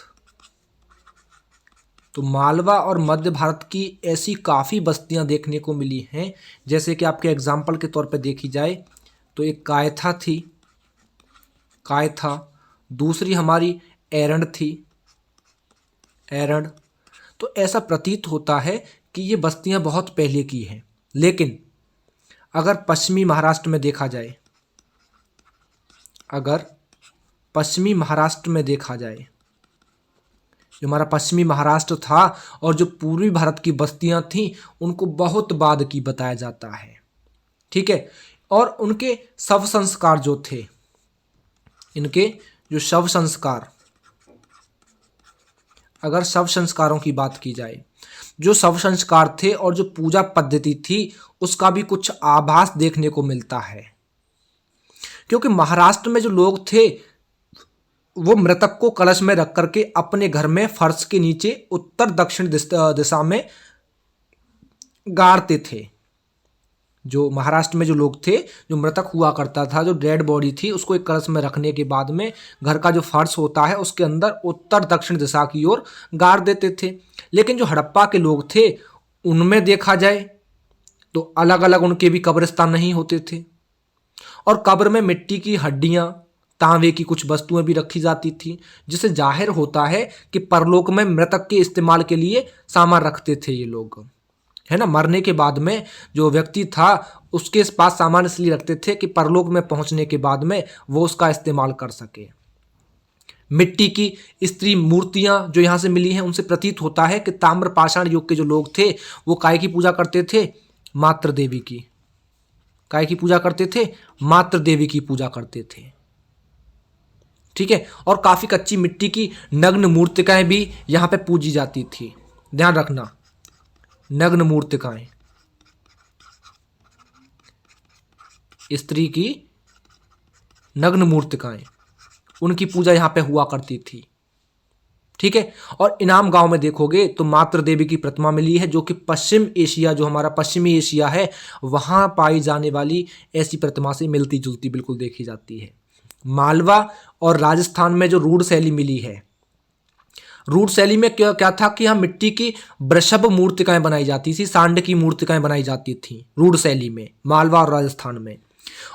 तो मालवा और मध्य भारत की ऐसी काफ़ी बस्तियां देखने को मिली हैं। जैसे कि आपके एग्जाम्पल के तौर पे देखी जाए तो एक कायथा थी, कायथा, दूसरी हमारी एरंड थी, एरंड। तो ऐसा प्रतीत होता है कि ये बस्तियां बहुत पहले की हैं। लेकिन अगर पश्चिमी महाराष्ट्र में देखा जाए, अगर पश्चिमी महाराष्ट्र में देखा जाए, जो हमारा पश्चिमी महाराष्ट्र था और जो पूर्वी भारत की बस्तियां थीं, उनको बहुत बाद की बताया जाता है, ठीक है। और उनके शव संस्कार जो थे, इनके जो शव संस्कार, अगर शव संस्कारों की बात की जाए, जो शव संस्कार थे और जो पूजा पद्धति थी, उसका भी कुछ आभास देखने को मिलता है। क्योंकि महाराष्ट्र में जो लोग थे वो मृतक को कलश में रख करके अपने घर में फर्श के नीचे उत्तर दक्षिण दिशा में गाड़ते थे, जो महाराष्ट्र में जो लोग थे, जो मृतक हुआ करता था, जो डेड बॉडी थी, उसको एक कलश में रखने के बाद में घर का जो फर्श होता है उसके अंदर उत्तर दक्षिण दिशा की ओर गाड़ देते थे। लेकिन जो हड़प्पा के लोग थे उनमें देखा जाए तो अलग अलग उनके भी कब्रिस्तान नहीं होते थे, और कब्र में मिट्टी की हड्डियां, तांबे की कुछ वस्तुएं भी रखी जाती थी, जिससे जाहिर होता है कि परलोक में मृतक के इस्तेमाल के लिए सामान रखते थे ये लोग, है ना। मरने के बाद में जो व्यक्ति था उसके पास सामान इसलिए रखते थे कि परलोक में पहुंचने के बाद में वो उसका इस्तेमाल कर सके। मिट्टी की स्त्री मूर्तियां जो यहाँ से मिली हैं उनसे प्रतीत होता है कि ताम्र पाषाण युग के जो लोग थे वो काय की पूजा करते थे, मातृ देवी की। काय की पूजा करते थे, मातृ देवी की पूजा करते थे, ठीक है। और काफी कच्ची मिट्टी की नग्न मूर्तिकाएं भी यहाँ पे पूजी जाती थी, ध्यान रखना, नग्न मूर्तिकाएं, स्त्री की नग्न मूर्तिकाएं, उनकी पूजा यहाँ पे हुआ करती थी, ठीक है। और इनाम गांव में देखोगे तो मातृ देवी की प्रतिमा मिली है, जो कि पश्चिम एशिया, जो हमारा पश्चिमी एशिया है, वहां पाई जाने वाली ऐसी प्रतिमा से मिलती जुलती बिल्कुल देखी जाती है। मालवा और राजस्थान में जो रूढ़ शैली मिली है, रूढ़ शैली में क्या क्या था कि यहाँ मिट्टी की वृषभ मूर्तिकाएं बनाई जाती थी, सांड की मूर्तिकाएं बनाई जाती थी रूढ़ शैली में, मालवा और राजस्थान में।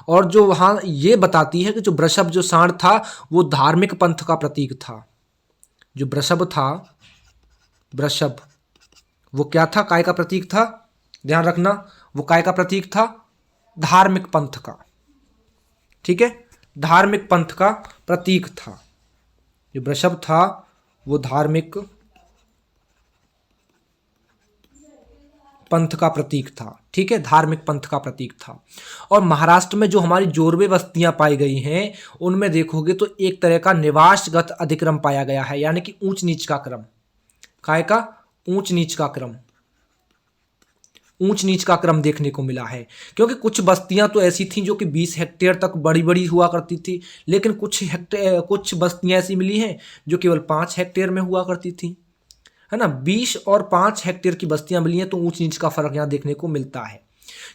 और जो वहाँ ये बताती है कि जो वृषभ, जो सांड था, वो धार्मिक पंथ का प्रतीक था। जो वृषभ था, वृषभ वो क्या था, काय का प्रतीक था, ध्यान रखना, वो काय का प्रतीक था, धार्मिक पंथ का, ठीक है, धार्मिक पंथ का प्रतीक था। जो वृषभ था वो धार्मिक पंथ का प्रतीक था, ठीक है, धार्मिक पंथ का प्रतीक था। और महाराष्ट्र में जो हमारी जोरवे बस्तियां पाई गई हैं उनमें देखोगे तो एक तरह का निवासगत अधिक्रम पाया गया है, यानी कि ऊंच नीच का क्रम, काय का, ऊंच नीच का क्रम, ऊंच नीच का क्रम देखने को मिला है। क्योंकि कुछ बस्तियां तो ऐसी थीं जो कि 20 हेक्टेयर तक बड़ी बड़ी हुआ करती थी, लेकिन कुछ बस्तियां ऐसी मिली हैं जो केवल 5 हेक्टेयर में हुआ करती थी, है ना। 20 और 5 हेक्टेयर की बस्तियां मिली हैं, तो ऊंच नीच का फर्क यहाँ देखने को मिलता है।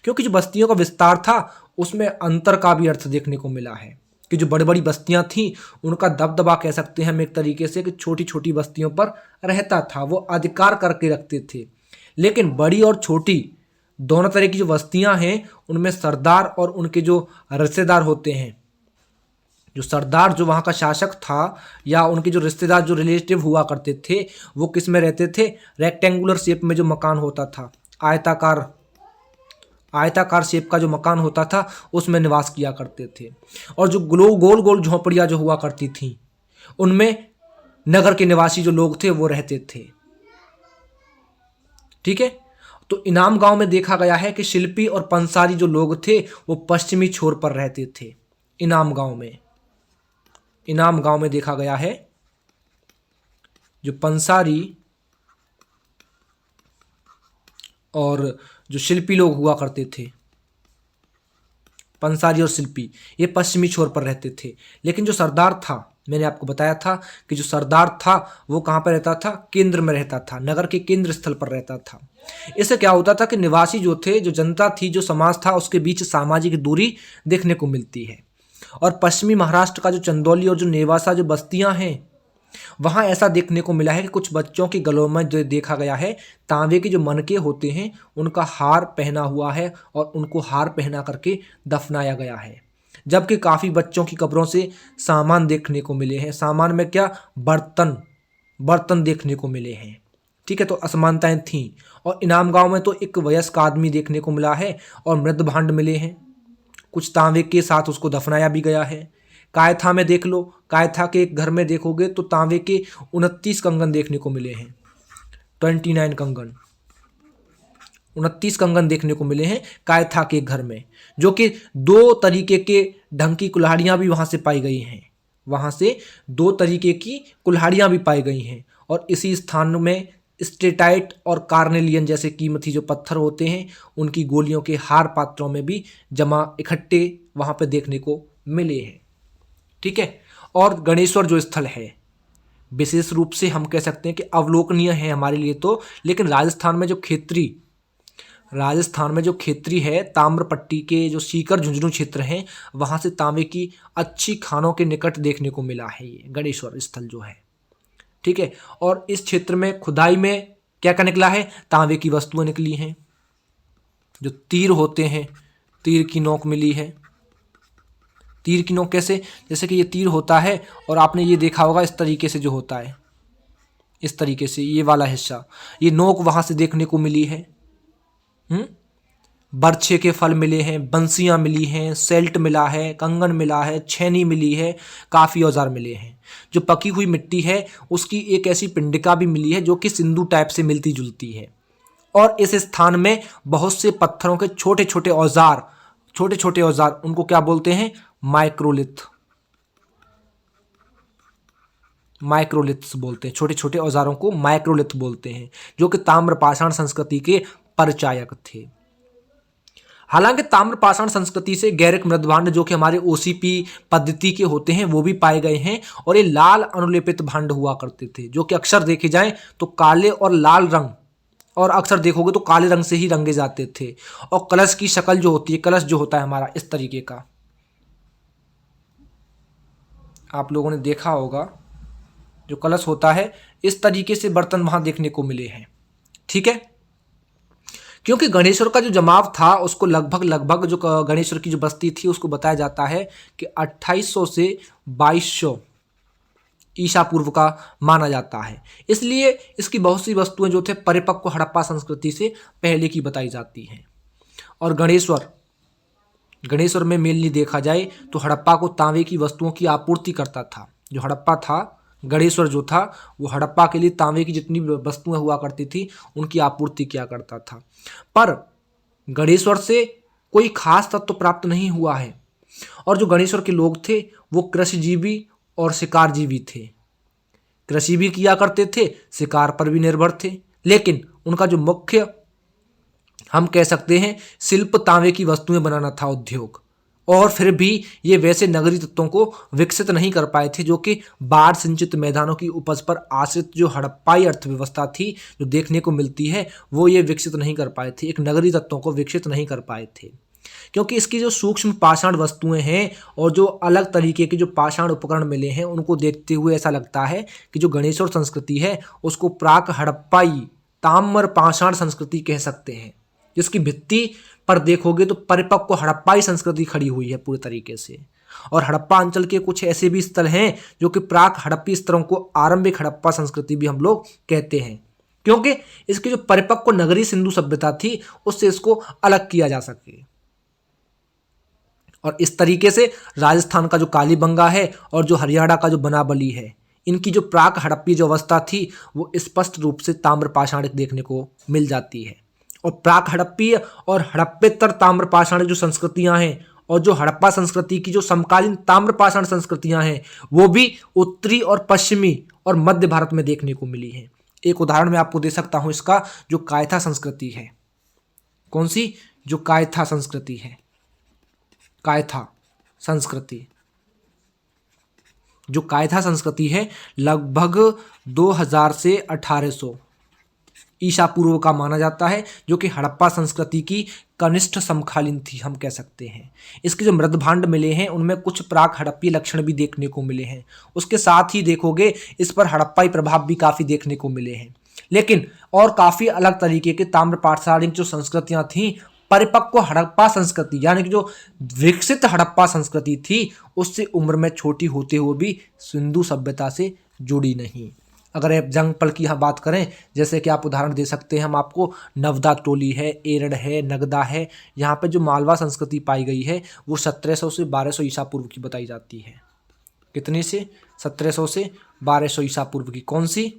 क्योंकि जो बस्तियों का विस्तार था उसमें अंतर का भी अर्थ देखने को मिला है कि जो बड़ी बड़ी बस्तियां थीं उनका दबदबा कह सकते हैं हम एक तरीके से, कि छोटी छोटी बस्तियों पर रहता था, वो अधिकार करके रखते थे। लेकिन बड़ी और छोटी दोनों तरह की जो बस्तियां हैं उनमें सरदार और उनके जो रिश्तेदार होते हैं, जो सरदार, जो वहाँ का शासक था, या उनके जो रिश्तेदार, जो रिलेटिव हुआ करते थे, वो किस में रहते थे, रेक्टेंगुलर शेप में जो मकान होता था, आयताकार शेप का जो मकान होता था उसमें निवास किया करते थे। और जो गोल गोल झोंपड़ियाँ जो हुआ करती थी उनमें नगर के निवासी जो लोग थे वो रहते थे, ठीक है। तो इनाम गांव में देखा गया है कि शिल्पी और पंसारी जो लोग थे वो पश्चिमी छोर पर रहते थे। इनाम गांव में देखा गया है जो पंसारी और जो शिल्पी लोग हुआ करते थे, पंसारी और शिल्पी, ये पश्चिमी छोर पर रहते थे। लेकिन जो सरदार था, मैंने आपको बताया था कि जो सरदार था वो कहाँ पर रहता था, केंद्र में रहता था, नगर के केंद्र स्थल पर रहता था। इससे क्या होता था कि निवासी जो थे, जो जनता थी, जो समाज था, उसके बीच सामाजिक दूरी देखने को मिलती है। और पश्चिमी महाराष्ट्र का जो चंदौली और जो नेवासा जो बस्तियां हैं वहाँ ऐसा देखने को मिला है कि कुछ बच्चों के गलों में जो देखा गया है तांबे के जो मनके होते हैं उनका हार पहना हुआ है और उनको हार पहना करके दफनाया गया है। जबकि काफ़ी बच्चों की कब्रों से सामान देखने को मिले हैं। सामान में क्या, बर्तन देखने को मिले हैं, ठीक है। तो असमानताएं थीं। और इनाम गांव में तो एक वयस्क आदमी देखने को मिला है और मृत भांड मिले हैं, कुछ तांबे के साथ उसको दफनाया भी गया है। कायथा में देख लो, कायथा के एक घर में देखोगे तो तांबे के 29 कंगन देखने को मिले हैं, 29 कंगन, 29 कंगन देखने को मिले हैं कायथा के घर में, जो कि 2 तरीके के ढंग की कुल्हाड़ियाँ भी वहाँ से पाई गई हैं, वहाँ से 2 तरीके की कुल्हाड़ियाँ भी पाई गई हैं। और इसी स्थान में स्टेटाइट और कार्नेलियन जैसे कीमती जो पत्थर होते हैं उनकी गोलियों के हार पात्रों में भी जमा इकट्ठे वहाँ पे देखने को मिले हैं, ठीक है। और गणेश्वर जो स्थल है विशेष रूप से हम कह सकते हैं कि अवलोकनीय है हमारे लिए तो, लेकिन राजस्थान में जो राजस्थान में जो खेत्री है, ताम्रपट्टी के जो सीकर झुंझुनू क्षेत्र हैं, वहाँ से तांबे की अच्छी खानों के निकट देखने को मिला है ये गणेश्वर स्थल जो है। ठीक है, और इस क्षेत्र में खुदाई में क्या क्या निकला है, तांबे की वस्तुएं निकली हैं। जो तीर होते हैं, तीर की नोक मिली है। तीर की नोक कैसे, जैसे कि ये तीर होता है और आपने ये देखा होगा इस तरीके से जो होता है, इस तरीके से ये वाला हिस्सा, ये नोक वहाँ से देखने को मिली है। बरछे के फल मिले हैं, बंसियां मिली हैं, सेल्ट मिला है, कंगन मिला है, छेनी मिली है, काफ़ी औजार मिले हैं। जो पकी हुई मिट्टी है उसकी एक ऐसी पिंडिका भी मिली है जो कि सिंधु टाइप से मिलती जुलती है। और इस स्थान में बहुत से पत्थरों के छोटे छोटे औजार, छोटे छोटे औजार, उनको क्या बोलते हैं, माइक्रोलिथ, माइक्रोलिथ्स बोलते हैं। छोटे छोटे औजारों को माइक्रोलिथ बोलते हैं, जो कि ताम्रपाषाण संस्कृति के परिचायक थे। हालांकि ताम्रपाषाण संस्कृति से गैरिक मृदभांड जो कि हमारे ओसीपी पद्धति के होते हैं वो भी पाए गए हैं, और ये लाल अनुलेपित भांड हुआ करते थे, जो कि अक्सर देखे जाएं तो काले और लाल रंग, और अक्सर देखोगे तो काले रंग से ही रंगे जाते थे। और कलश की शक्ल जो होती है, कलश जो होता है हमारा इस तरीके का, आप लोगों ने देखा होगा, जो कलश होता है इस तरीके से बर्तन वहां देखने को मिले हैं। ठीक है, क्योंकि गणेश्वर का जो जमाव था उसको लगभग जो गणेश्वर की जो बस्ती थी उसको बताया जाता है कि 2800 से 2200 ईसा पूर्व का माना जाता है। इसलिए इसकी बहुत सी वस्तुएं जो थे परिपक्व हड़प्पा संस्कृति से पहले की बताई जाती हैं। और गणेश्वर में मेनली देखा जाए तो हड़प्पा को तांबे की वस्तुओं की आपूर्ति करता था। जो हड़प्पा था, गणेश्वर जो था, वो हड़प्पा के लिए तांबे की जितनी वस्तुएं हुआ करती थी उनकी आपूर्ति किया करता था। पर गणेश्वर से कोई खास तत्व प्राप्त नहीं हुआ है। और जो गणेश्वर के लोग थे वो कृषिजीवी और शिकारजीवी थे। कृषि भी किया करते थे, शिकार पर भी निर्भर थे, लेकिन उनका जो मुख्य, हम कह सकते हैं, शिल्प तांबे की वस्तुएं बनाना था, उद्योग। और फिर भी ये वैसे नगरीय तत्वों को विकसित नहीं कर पाए थे जो कि बाढ़ सिंचित मैदानों की उपज पर आश्रित जो हड़प्पाई अर्थव्यवस्था थी जो देखने को मिलती है, वो ये विकसित नहीं कर पाए थे, एक नगरीय तत्वों को विकसित नहीं कर पाए थे। क्योंकि इसकी जो सूक्ष्म पाषाण वस्तुएं हैं और जो अलग तरीके के जो पाषाण उपकरण मिले हैं, उनको देखते हुए ऐसा लगता है कि जो गणेश्वर संस्कृति है उसको प्राक हड़प्पाई ताम्र पाषाण संस्कृति कह सकते हैं, जिसकी भित्ति पर देखोगे तो परिपक्व हड़प्पाई संस्कृति खड़ी हुई है पूरे तरीके से। और हड़प्पा अंचल के कुछ ऐसे भी स्थल हैं जो कि प्राक हड़प्पी स्तरों को आरंभिक हड़प्पा संस्कृति भी हम लोग कहते हैं, क्योंकि इसकी जो परिपक्व नगरीय सिंधु सभ्यता थी उससे इसको अलग किया जा सके। और इस तरीके से राजस्थान का जो कालीबंगा है और जो हरियाणा का जो बनाबली है, इनकी जो प्राक हड़प्पी जो अवस्था थी वो स्पष्ट रूप से ताम्रपाषाण देखने को मिल जाती है। और प्राक हड़प्पीय और हड़प्पेतर ताम्रपाषाण जो संस्कृतियां हैं और जो हड़प्पा संस्कृति की जो समकालीन ताम्रपाषाण संस्कृतियां हैं वो भी उत्तरी और पश्चिमी और मध्य भारत में देखने को मिली है। एक उदाहरण मैं आपको दे सकता हूं इसका, जो कायथा संस्कृति है। कौन सी? जो कायथा संस्कृति है, कायथा संस्कृति। जो कायथा संस्कृति है लगभग 2000 से 1800 ईसा पूर्व का माना जाता है, जो कि हड़प्पा संस्कृति की कनिष्ठ समकालीन थी, हम कह सकते हैं। इसके जो मृदभांड मिले हैं उनमें कुछ प्राक हड़प्पी लक्षण भी देखने को मिले हैं। उसके साथ ही देखोगे इस पर हड़प्पाई प्रभाव भी काफ़ी देखने को मिले हैं। लेकिन और काफ़ी अलग तरीके के ताम्रपाषाणिक जो संस्कृतियाँ थीं, परिपक्व हड़प्पा संस्कृति यानी कि जो विकसित हड़प्पा संस्कृति थी, उससे उम्र में छोटी होते हुए भी सिंधु सभ्यता से जुड़ी नहीं। अगर आप जंगपल की यहाँ बात करें, जैसे कि आप उदाहरण दे सकते हैं हम आपको, नवदा टोली है, एरड़ है, नगदा है, यहाँ पे जो मालवा संस्कृति पाई गई है वो 1700 से 1200 ईसा पूर्व की बताई जाती है। कितने से? 1700 से 1200 ईसा पूर्व की। कौन सी?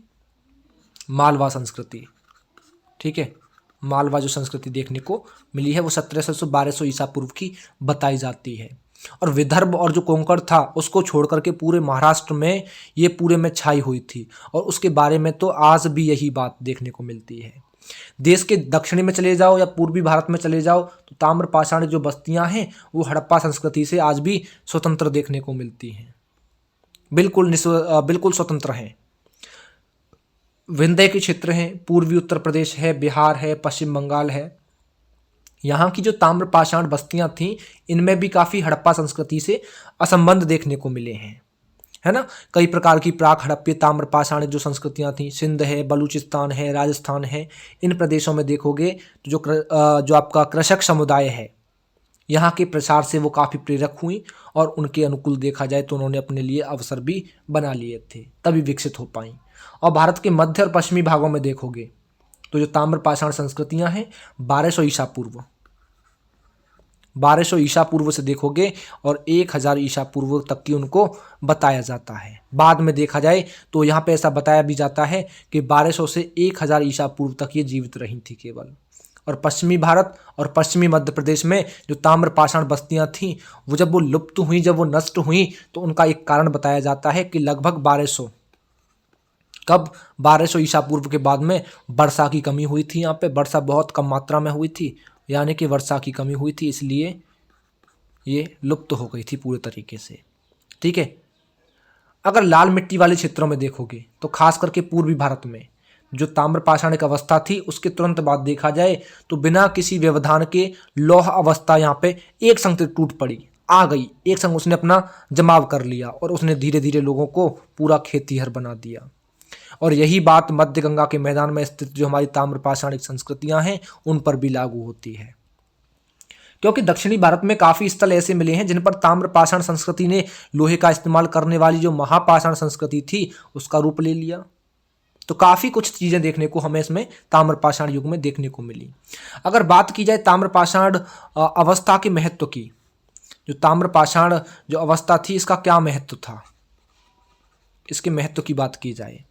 मालवा संस्कृति। ठीक है, मालवा जो संस्कृति देखने को मिली है वो 1700 से 1200 ईसा पूर्व की बताई जाती है। और विदर्भ और जो कोंकण था उसको छोड़ करके पूरे महाराष्ट्र में ये पूरे में छाई हुई थी, और उसके बारे में तो आज भी यही बात देखने को मिलती है। देश के दक्षिणी में चले जाओ या पूर्वी भारत में चले जाओ तो ताम्रपाषाण जो बस्तियां हैं वो हड़प्पा संस्कृति से आज भी स्वतंत्र देखने को मिलती हैं, बिल्कुल स्वतंत्र हैं। विंध्य के क्षेत्र हैं, पूर्वी उत्तर प्रदेश है, बिहार है, पश्चिम बंगाल है, यहाँ की जो ताम्र पाषाण बस्तियां थीं, इनमें भी काफ़ी हड़प्पा संस्कृति से असंबंध देखने को मिले हैं, है ना। कई प्रकार की प्राक हड़प्पीय ताम्र पाषाण जो संस्कृतियां थीं, सिंध है, बलूचिस्तान है, राजस्थान है, इन प्रदेशों में देखोगे तो जो आपका कृषक समुदाय है, यहाँ के प्रसार से वो काफ़ी प्रेरक हुई और उनके अनुकूल देखा जाए तो उन्होंने अपने लिए अवसर भी बना लिए थे, तभी विकसित हो पाई। और भारत के मध्य और पश्चिमी भागों में देखोगे तो जो ताम्र पाषाण संस्कृतियां हैं 1200 ईसा पूर्व से देखोगे और 1000 ईसा पूर्व तक की उनको बताया जाता है। बाद में देखा जाए तो यहाँ पे ऐसा बताया भी जाता है कि 1200 से 1000 ईसा पूर्व तक ये जीवित रही थी केवल। और पश्चिमी भारत और पश्चिमी मध्य प्रदेश में जो ताम्र पाषाण बस्तियां थीं, वो जब वो लुप्त हुई, जब वो नष्ट हुई, तो उनका एक कारण बताया जाता है कि लगभग 1200 ईसा पूर्व के बाद में वर्षा की कमी हुई थी। यहाँ पे वर्षा बहुत कम मात्रा में हुई थी, यानी कि वर्षा की कमी हुई थी, इसलिए ये लुप्त हो गई थी पूरे तरीके से। ठीक है। अगर लाल मिट्टी वाले क्षेत्रों में देखोगे तो खास करके पूर्वी भारत में जो ताम्र पाषाणिक अवस्था थी, उसके तुरंत बाद देखा जाए तो बिना किसी व्यवधान के लौह अवस्था यहाँ पे एक संग से टूट पड़ी, आ गई, एक संग उसने अपना जमाव कर लिया और उसने धीरे धीरे लोगों को पूरा खेतीहर बना दिया। और यही बात मध्य गंगा के मैदान में स्थित जो हमारी ताम्र पाषाणिक संस्कृतियां हैं उन पर भी लागू होती है, क्योंकि दक्षिणी भारत में काफ़ी स्थल ऐसे मिले हैं जिन पर ताम्र पाषाण संस्कृति ने लोहे का इस्तेमाल करने वाली जो महापाषाण संस्कृति थी उसका रूप ले लिया। तो काफ़ी कुछ चीज़ें देखने को हमें इसमें ताम्र पाषाण युग में देखने को मिली। अगर बात की जाए ताम्र पाषाण अवस्था के महत्व की, जो ताम्र पाषाण जो अवस्था थी इसका क्या महत्व था, इसके महत्व की बात की जाए,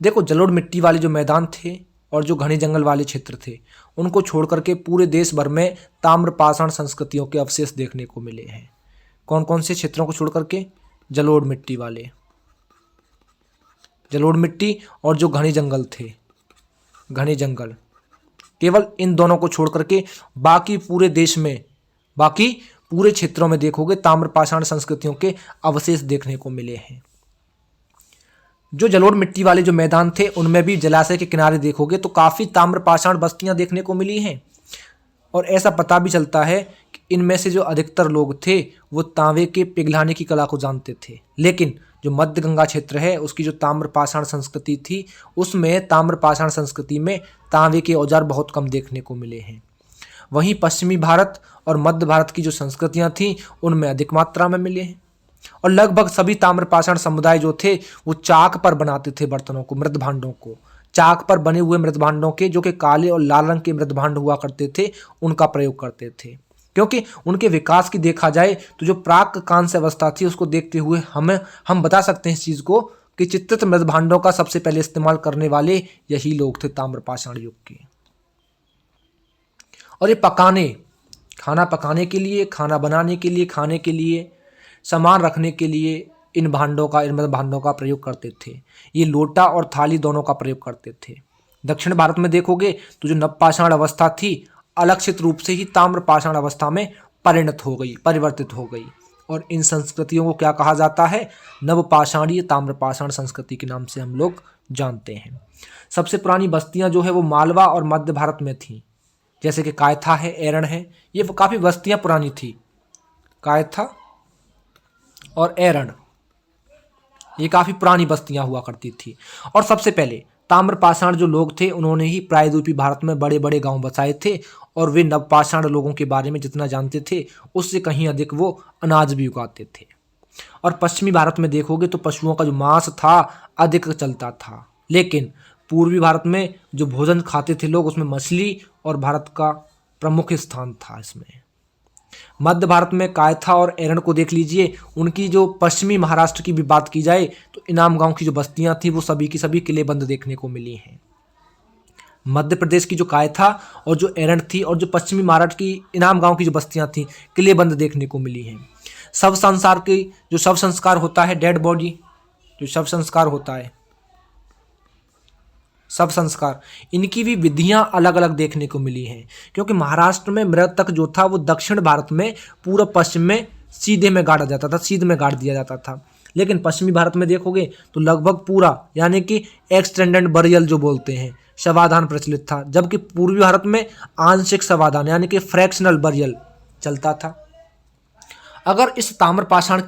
देखो जलोढ़ मिट्टी वाले जो मैदान थे और जो घने जंगल वाले क्षेत्र थे, उनको छोड़ करके पूरे देश भर में ताम्र पाषाण संस्कृतियों के अवशेष देखने को मिले हैं। कौन कौन से क्षेत्रों को छोड़ करके? जलोढ़ मिट्टी वाले, जलोढ़ मिट्टी और जो घने जंगल थे, घने जंगल, केवल इन दोनों को छोड़ करके बाकी पूरे देश में, बाकी पूरे क्षेत्रों में देखोगे ताम्र पाषाण संस्कृतियों के अवशेष देखने को मिले हैं। जो जलोढ़ मिट्टी वाले जो मैदान थे उनमें भी जलाशय के किनारे देखोगे तो काफ़ी ताम्र पाषाण बस्तियां देखने को मिली हैं। और ऐसा पता भी चलता है कि इनमें से जो अधिकतर लोग थे वो तांबे के पिघलाने की कला को जानते थे, लेकिन जो मध्य गंगा क्षेत्र है उसकी जो ताम्र पाषाण संस्कृति थी उसमें ताम्र पाषाण संस्कृति में तांबे के औजार बहुत कम देखने को मिले हैं। वहीं पश्चिमी भारत और मध्य भारत की जो संस्कृतियाँ थीं उनमें अधिक मात्रा में मिले हैं। और लगभग सभी ताम्र पाषाण समुदाय जो थे वो चाक पर बनाते थे बर्तनों को, मृत भांडों को, चाक पर बने हुए मृत भांडों के, जो कि काले और लाल रंग के मृत भांड हुआ करते थे, उनका प्रयोग करते थे। क्योंकि उनके विकास की देखा जाए तो जो प्राक कांस्य अवस्था थी उसको देखते हुए हम बता सकते हैं इस चीज़ को कि चित्रित मृत भांडों का सबसे पहले इस्तेमाल करने वाले यही लोग थे ताम्र पाषाण युग के। और ये खाना पकाने के लिए, खाना बनाने के लिए, खाने के लिए, सामान रखने के लिए इन भांडों का प्रयोग करते थे। ये लोटा और थाली दोनों का प्रयोग करते थे। दक्षिण भारत में देखोगे तो जो नवपाषाण अवस्था थी अलक्षित रूप से ही ताम्र पाषाण अवस्था में परिवर्तित हो गई। और इन संस्कृतियों को क्या कहा जाता है? नवपाषाणीय ताम्र पाषाण संस्कृति के नाम से हम लोग जानते हैं। सबसे पुरानी बस्तियां जो है वो मालवा और मध्य भारत में थी, जैसे कि कायथा है, एरण है, ये काफ़ी बस्तियां पुरानी थी। कायथा और एरण ये काफ़ी पुरानी बस्तियां हुआ करती थी। और सबसे पहले ताम्र पाषाण जो लोग थे उन्होंने ही प्रायद्वीपीय भारत में बड़े बड़े गांव बसाए थे और वे नवपाषाण लोगों के बारे में जितना जानते थे उससे कहीं अधिक वो अनाज भी उगाते थे। और पश्चिमी भारत में देखोगे तो पशुओं का जो मांस था अधिक चलता था, लेकिन पूर्वी भारत में जो भोजन खाते थे लोग उसमें मछली और भारत का प्रमुख स्थान था। इसमें मध्य भारत में कायथा और एरण को देख लीजिए। उनकी जो पश्चिमी महाराष्ट्र की भी बात की जाए तो इनाम गांव की जो बस्तियां थी वो सभी की सभी किलेबंद देखने को मिली हैं। मध्य प्रदेश की जो कायथा और जो एरण थी और जो पश्चिमी महाराष्ट्र की इनाम गांव की जो बस्तियां थी किलेबंद देखने को मिली हैं। शव संस्कार होता है, डेड बॉडी जो शव संस्कार होता है, शव संस्कार, इनकी भी विधियां अलग अलग देखने को मिली हैं। क्योंकि महाराष्ट्र में मृतक जो था वो दक्षिण भारत में पूर्व पश्चिम में सीधे में गाड़ा जाता था, सीध में गाड़ दिया जाता था, लेकिन पश्चिमी भारत में देखोगे तो लगभग पूरा, यानी कि एक्सटेंडेड बरियल जो बोलते हैं, समाधान प्रचलित था, जबकि पूर्वी भारत में आंशिक समाधान यानी कि फ्रैक्शनल बरियल चलता था। अगर इस ताम्रपाषाण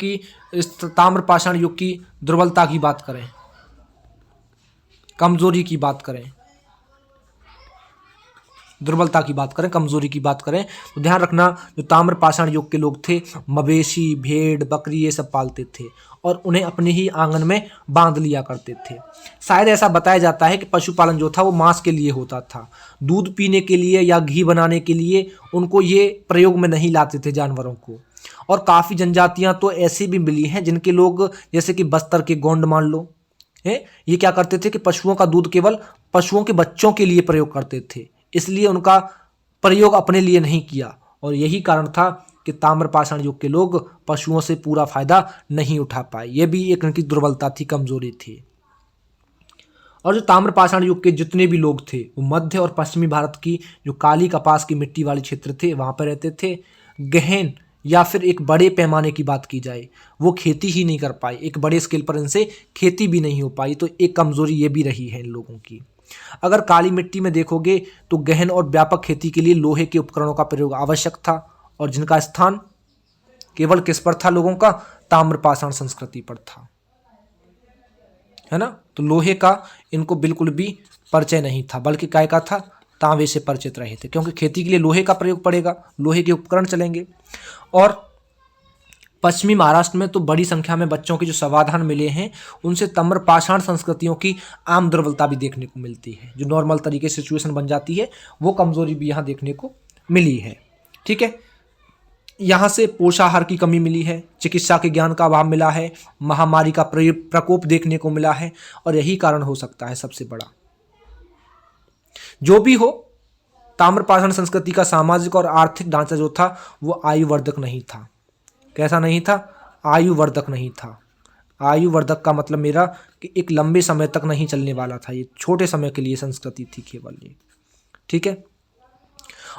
युग की दुर्बलता की बात करें, कमजोरी की बात करें, कमजोरी की बात करें, तो ध्यान रखना जो ताम्रपाषाण युग के लोग थे, मवेशी, भेड़, बकरी ये सब पालते थे और उन्हें अपने ही आंगन में बांध लिया करते थे। शायद ऐसा बताया जाता है कि पशुपालन जो था वो मांस के लिए होता था, दूध पीने के लिए या घी बनाने के लिए उनको ये प्रयोग में नहीं लाते थे जानवरों को। और काफ़ी जनजातियां तो ऐसी भी मिली हैं जिनके लोग, जैसे कि बस्तर के गोंड मान लो, है, ये क्या करते थे कि पशुओं का दूध केवल पशुओं के बच्चों के लिए प्रयोग करते थे, इसलिए उनका प्रयोग अपने लिए नहीं किया। और यही कारण था कि ताम्रपाषाण युग के लोग पशुओं से पूरा फायदा नहीं उठा पाए। यह भी एक उनकी दुर्बलता थी, कमजोरी थी। और जो ताम्रपाषाण युग के जितने भी लोग थे वो मध्य और पश्चिमी भारत की जो काली कपास की मिट्टी वाले क्षेत्र थे वहाँ पर रहते थे। गहन या फिर एक बड़े पैमाने की बात की जाए, वो खेती ही नहीं कर पाए, एक बड़े स्केल पर इनसे खेती भी नहीं हो पाई, तो एक कमजोरी ये भी रही है इन लोगों की। अगर काली मिट्टी में देखोगे तो गहन और व्यापक खेती के लिए लोहे के उपकरणों का प्रयोग आवश्यक था, और जिनका स्थान केवल किस पर था लोगों का, ताम्रपाषाण संस्कृति पर था, है ना। तो लोहे का इनको बिल्कुल भी परिचय नहीं था, बल्कि काय का था, तांबे से परिचित रहे थे, क्योंकि खेती के लिए लोहे का प्रयोग पड़ेगा, लोहे के उपकरण चलेंगे। और पश्चिमी महाराष्ट्र में तो बड़ी संख्या में बच्चों के जो समाधान मिले हैं उनसे ताम्रपाषाण संस्कृतियों की आम दुर्बलता भी देखने को मिलती है। जो नॉर्मल तरीके से सिचुएशन बन जाती है वो कमजोरी भी यहाँ देखने को मिली है। ठीक है, यहाँ से पोषाहार की कमी मिली है, चिकित्सा के ज्ञान का अभाव मिला है, महामारी का प्रकोप देखने को मिला है, और यही कारण हो सकता है सबसे बड़ा। जो भी हो, ताम्रपाषाण संस्कृति का सामाजिक और आर्थिक ढांचा जो था वो आयुवर्धक नहीं था। कैसा नहीं था? आयुवर्धक नहीं था। आयुवर्धक का मतलब मेरा कि एक लंबे समय तक नहीं चलने वाला था, ये छोटे समय के लिए संस्कृति थी केवल ये। ठीक है,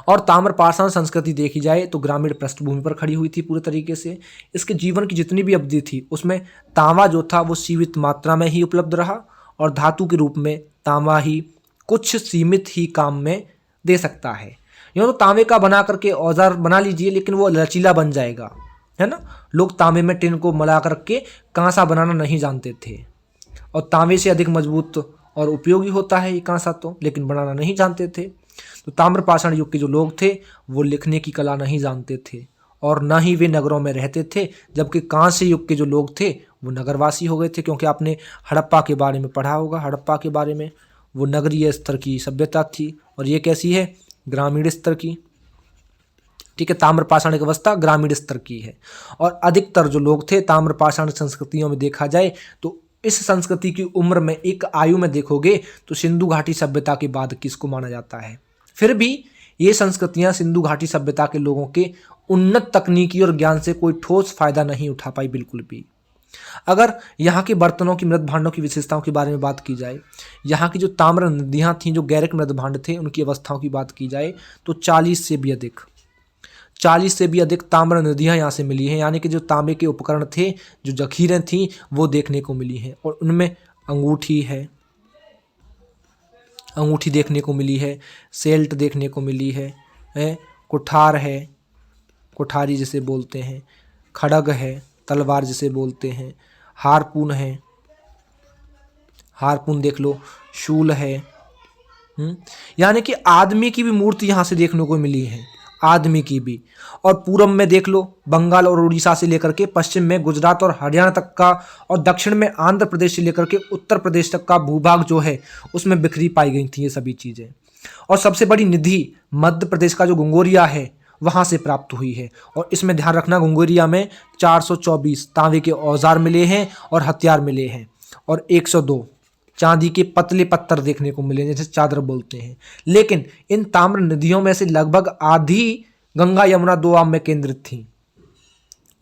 और ताम्रपाषाण संस्कृति देखी जाए तो ग्रामीण पृष्ठभूमि पर खड़ी हुई थी पूरे तरीके से। इसके जीवन की जितनी भी अवधि थी उसमें तांबा जो था वो सीमित मात्रा में ही उपलब्ध रहा, और धातु के रूप में तांबा ही कुछ सीमित ही काम में दे सकता है। यूँ तो तांबे का बना करके औजार बना लीजिए, लेकिन वो लचीला बन जाएगा, है ना। लोग तांबे में टिन को मिला करके कांसा बनाना नहीं जानते थे, और तांबे से अधिक मजबूत और उपयोगी होता है ये कांसा तो, लेकिन बनाना नहीं जानते थे। तो ताम्रपाषाण युग के जो लोग थे वो लिखने की कला नहीं जानते थे, और न ही वे नगरों में रहते थे, जबकि कांस्य युग के जो लोग थे वो नगरवासी हो गए थे। क्योंकि आपने हड़प्पा के बारे में पढ़ा होगा, हड़प्पा के बारे में, वो नगरीय स्तर की सभ्यता थी, और ये कैसी है? ग्रामीण स्तर की। ठीक है, ताम्रपाषाण की अवस्था ग्रामीण स्तर की है। और अधिकतर जो लोग थे ताम्रपाषाण संस्कृतियों में देखा जाए तो इस संस्कृति की उम्र में एक आयु में देखोगे तो सिंधु घाटी सभ्यता के बाद किसको माना जाता है। फिर भी ये संस्कृतियां सिंधु घाटी सभ्यता के लोगों के उन्नत तकनीकी और ज्ञान से कोई ठोस फायदा नहीं उठा पाई, बिल्कुल भी। अगर यहाँ के बर्तनों की, मृत भांडों की विशेषताओं के बारे में बात की जाए, यहाँ की जो ताम्र नदियाँ थीं, जो गैरिक मृत भांड थे, उनकी अवस्थाओं की बात की जाए तो 40 से भी अधिक ताम्र नदियाँ यहाँ से मिली हैं। यानी कि जो तांबे के उपकरण थे, जो जखीरें थीं, वो देखने को मिली हैं, और उनमें अंगूठी है, अंगूठी देखने को मिली है, सेल्ट देखने को मिली है, कुठार है, कुठारी जिसे बोलते हैं, खड़ग है, तलवार जिसे बोलते हैं, हारपून है, हारपून देख लो, शूल है। यानी कि आदमी की भी मूर्ति यहाँ से देखने को मिली है, आदमी की भी। और पूरब में देख लो, बंगाल और उड़ीसा से लेकर के पश्चिम में गुजरात और हरियाणा तक का, और दक्षिण में आंध्र प्रदेश से लेकर के उत्तर प्रदेश तक का भूभाग जो है उसमें बिखरी पाई गई थी ये सभी चीज़ें। और सबसे बड़ी निधि मध्य प्रदेश का जो गंगोरिया है वहाँ से प्राप्त हुई है। और इसमें ध्यान रखना, गंगोरिया में 424 तांबे के औजार मिले हैं और हथियार मिले हैं, और 102 चांदी के पतले पत्थर देखने को मिले, जैसे चादर बोलते हैं। लेकिन इन ताम्र नदियों में से लगभग आधी गंगा यमुना दोआब में केंद्रित थी,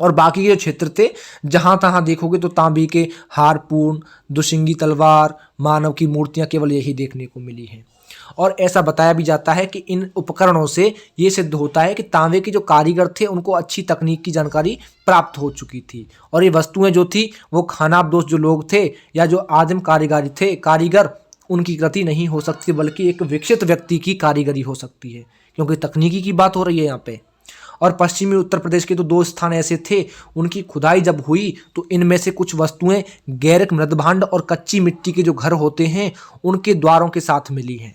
और बाकी के जो क्षेत्र थे जहां तहां देखोगे तो तांबे के हारपून, दुशिंगी तलवार, मानव की मूर्तियां केवल यही देखने को मिली हैं। और ऐसा बताया भी जाता है कि इन उपकरणों से ये सिद्ध होता है कि तांबे के जो कारीगर थे उनको अच्छी तकनीक की जानकारी प्राप्त हो चुकी थी, और ये वस्तुएं जो थी वो खानाबदोश जो लोग थे या जो आदिम कारीगर उनकी कृति नहीं हो सकती, बल्कि एक विकसित व्यक्ति की कारीगरी हो सकती है, क्योंकि तकनीकी की बात हो रही है यहाँ पे। और पश्चिमी उत्तर प्रदेश के तो 2 स्थान ऐसे थे, उनकी खुदाई जब हुई तो इनमें से कुछ वस्तुएं गैरिक मृदभांड और कच्ची मिट्टी के जो घर होते हैं उनके द्वारों के साथ मिली हैं।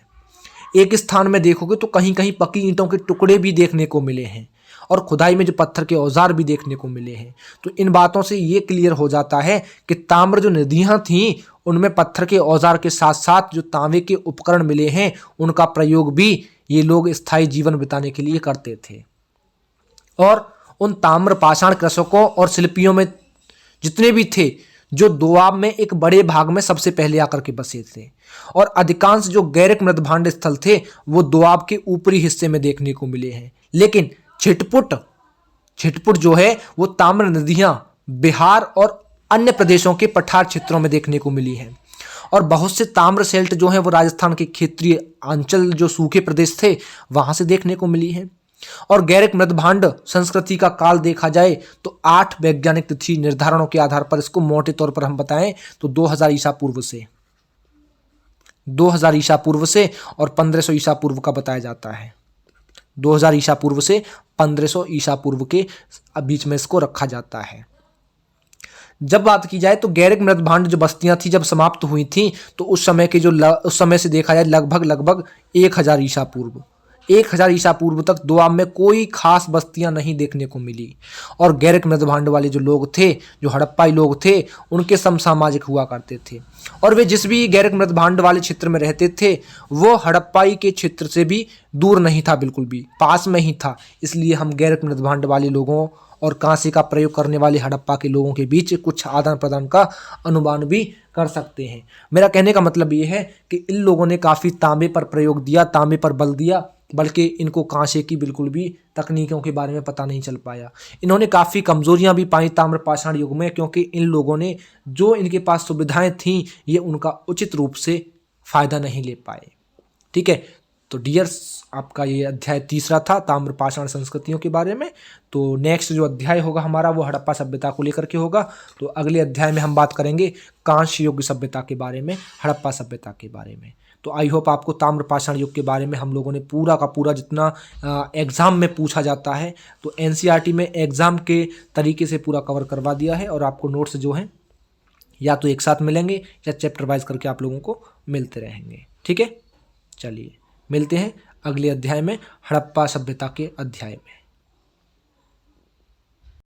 एक स्थान में देखोगे तो कहीं कहीं पकी ईंटों के टुकड़े भी देखने को मिले हैं, और खुदाई में जो पत्थर के औजार भी देखने को मिले हैं। तो इन बातों से ये क्लियर हो जाता है कि ताम्र जो नदियां थीं उनमें पत्थर के औजार के साथ साथ जो तांबे के उपकरण मिले हैं उनका प्रयोग भी ये लोग स्थायी जीवन बिताने के लिए करते थे। और उन ताम्र पाषाण कृषकों और शिल्पियों में जितने भी थे, जो दोआब में एक बड़े भाग में सबसे पहले आकर के बसे थे, और अधिकांश जो गैरिक मृदभांड स्थल थे वो दोआब के ऊपरी हिस्से में देखने को मिले हैं। लेकिन छिटपुट जो है वो ताम्र नदियां बिहार और अन्य प्रदेशों के पठार क्षेत्रों में देखने को मिली हैं। और बहुत से ताम्र सेल्ट जो है वो राजस्थान के क्षेत्रीय अंचल जो सूखे प्रदेश थे वहां से देखने को मिली है। और गैरिक मृदभांड संस्कृति का काल देखा जाए तो 8 वैज्ञानिक तिथि निर्धारणों के आधार पर इसको मोटे तौर पर हम बताएं तो 2000 ईसा पूर्व से 2000 ईसा पूर्व से और 1500 ईसा पूर्व का बताया जाता है। 2000 ईसा पूर्व से 1500 ईसा पूर्व के बीच में इसको रखा जाता है। जब बात की जाए तो गैरिक मृदभांड जो बस्तियां थी जब समाप्त हुई थी तो उस समय से देखा जाए लगभग 1000 ईसा पूर्व 1000 ईसा पूर्व तक दोआब में कोई खास बस्तियां नहीं देखने को मिली। और गैरिक मृदभांड वाले जो लोग थे, जो हड़प्पाई लोग थे, उनके समसामाजिक हुआ करते थे, और वे जिस भी गैरिक मृदभांड वाले क्षेत्र में रहते थे वो हड़प्पाई के क्षेत्र से भी दूर नहीं था, बिल्कुल भी पास में ही था। इसलिए हम गैरिक मृदभांड वाले लोगों और कांसे का प्रयोग करने वाले हड़प्पा के लोगों के बीच कुछ आदान प्रदान का अनुमान भी कर सकते हैं। मेरा कहने का मतलब ये है कि इन लोगों ने काफ़ी तांबे पर प्रयोग दिया, तांबे पर बल दिया, बल्कि इनको कांसे की बिल्कुल भी तकनीकों के बारे में पता नहीं चल पाया। इन्होंने काफ़ी कमजोरियां भी पाई ताम्र पाषाण युग में, क्योंकि इन लोगों ने जो इनके पास सुविधाएं थीं ये उनका उचित रूप से फ़ायदा नहीं ले पाए। ठीक है, तो डियर्स आपका ये अध्याय 3 था ताम्र पाषाण संस्कृतियों के बारे में। तो नेक्स्ट जो अध्याय होगा हमारा वो हड़प्पा सभ्यता को लेकर के होगा। तो अगले अध्याय में हम बात करेंगे कांस्य युग सभ्यता के बारे में, हड़प्पा सभ्यता के बारे में। तो आई होप आपको ताम्र पाषाण युग के बारे में हम लोगों ने पूरा का पूरा जितना एग्ज़ाम में पूछा जाता है तो एनसीईआरटी में एग्ज़ाम के तरीके से पूरा कवर करवा दिया है। और आपको नोट्स जो हैं या तो एक साथ मिलेंगे या चैप्टर वाइज करके आप लोगों को मिलते रहेंगे। ठीक है, चलिए मिलते हैं अगले अध्याय में, हड़प्पा सभ्यता के अध्याय में।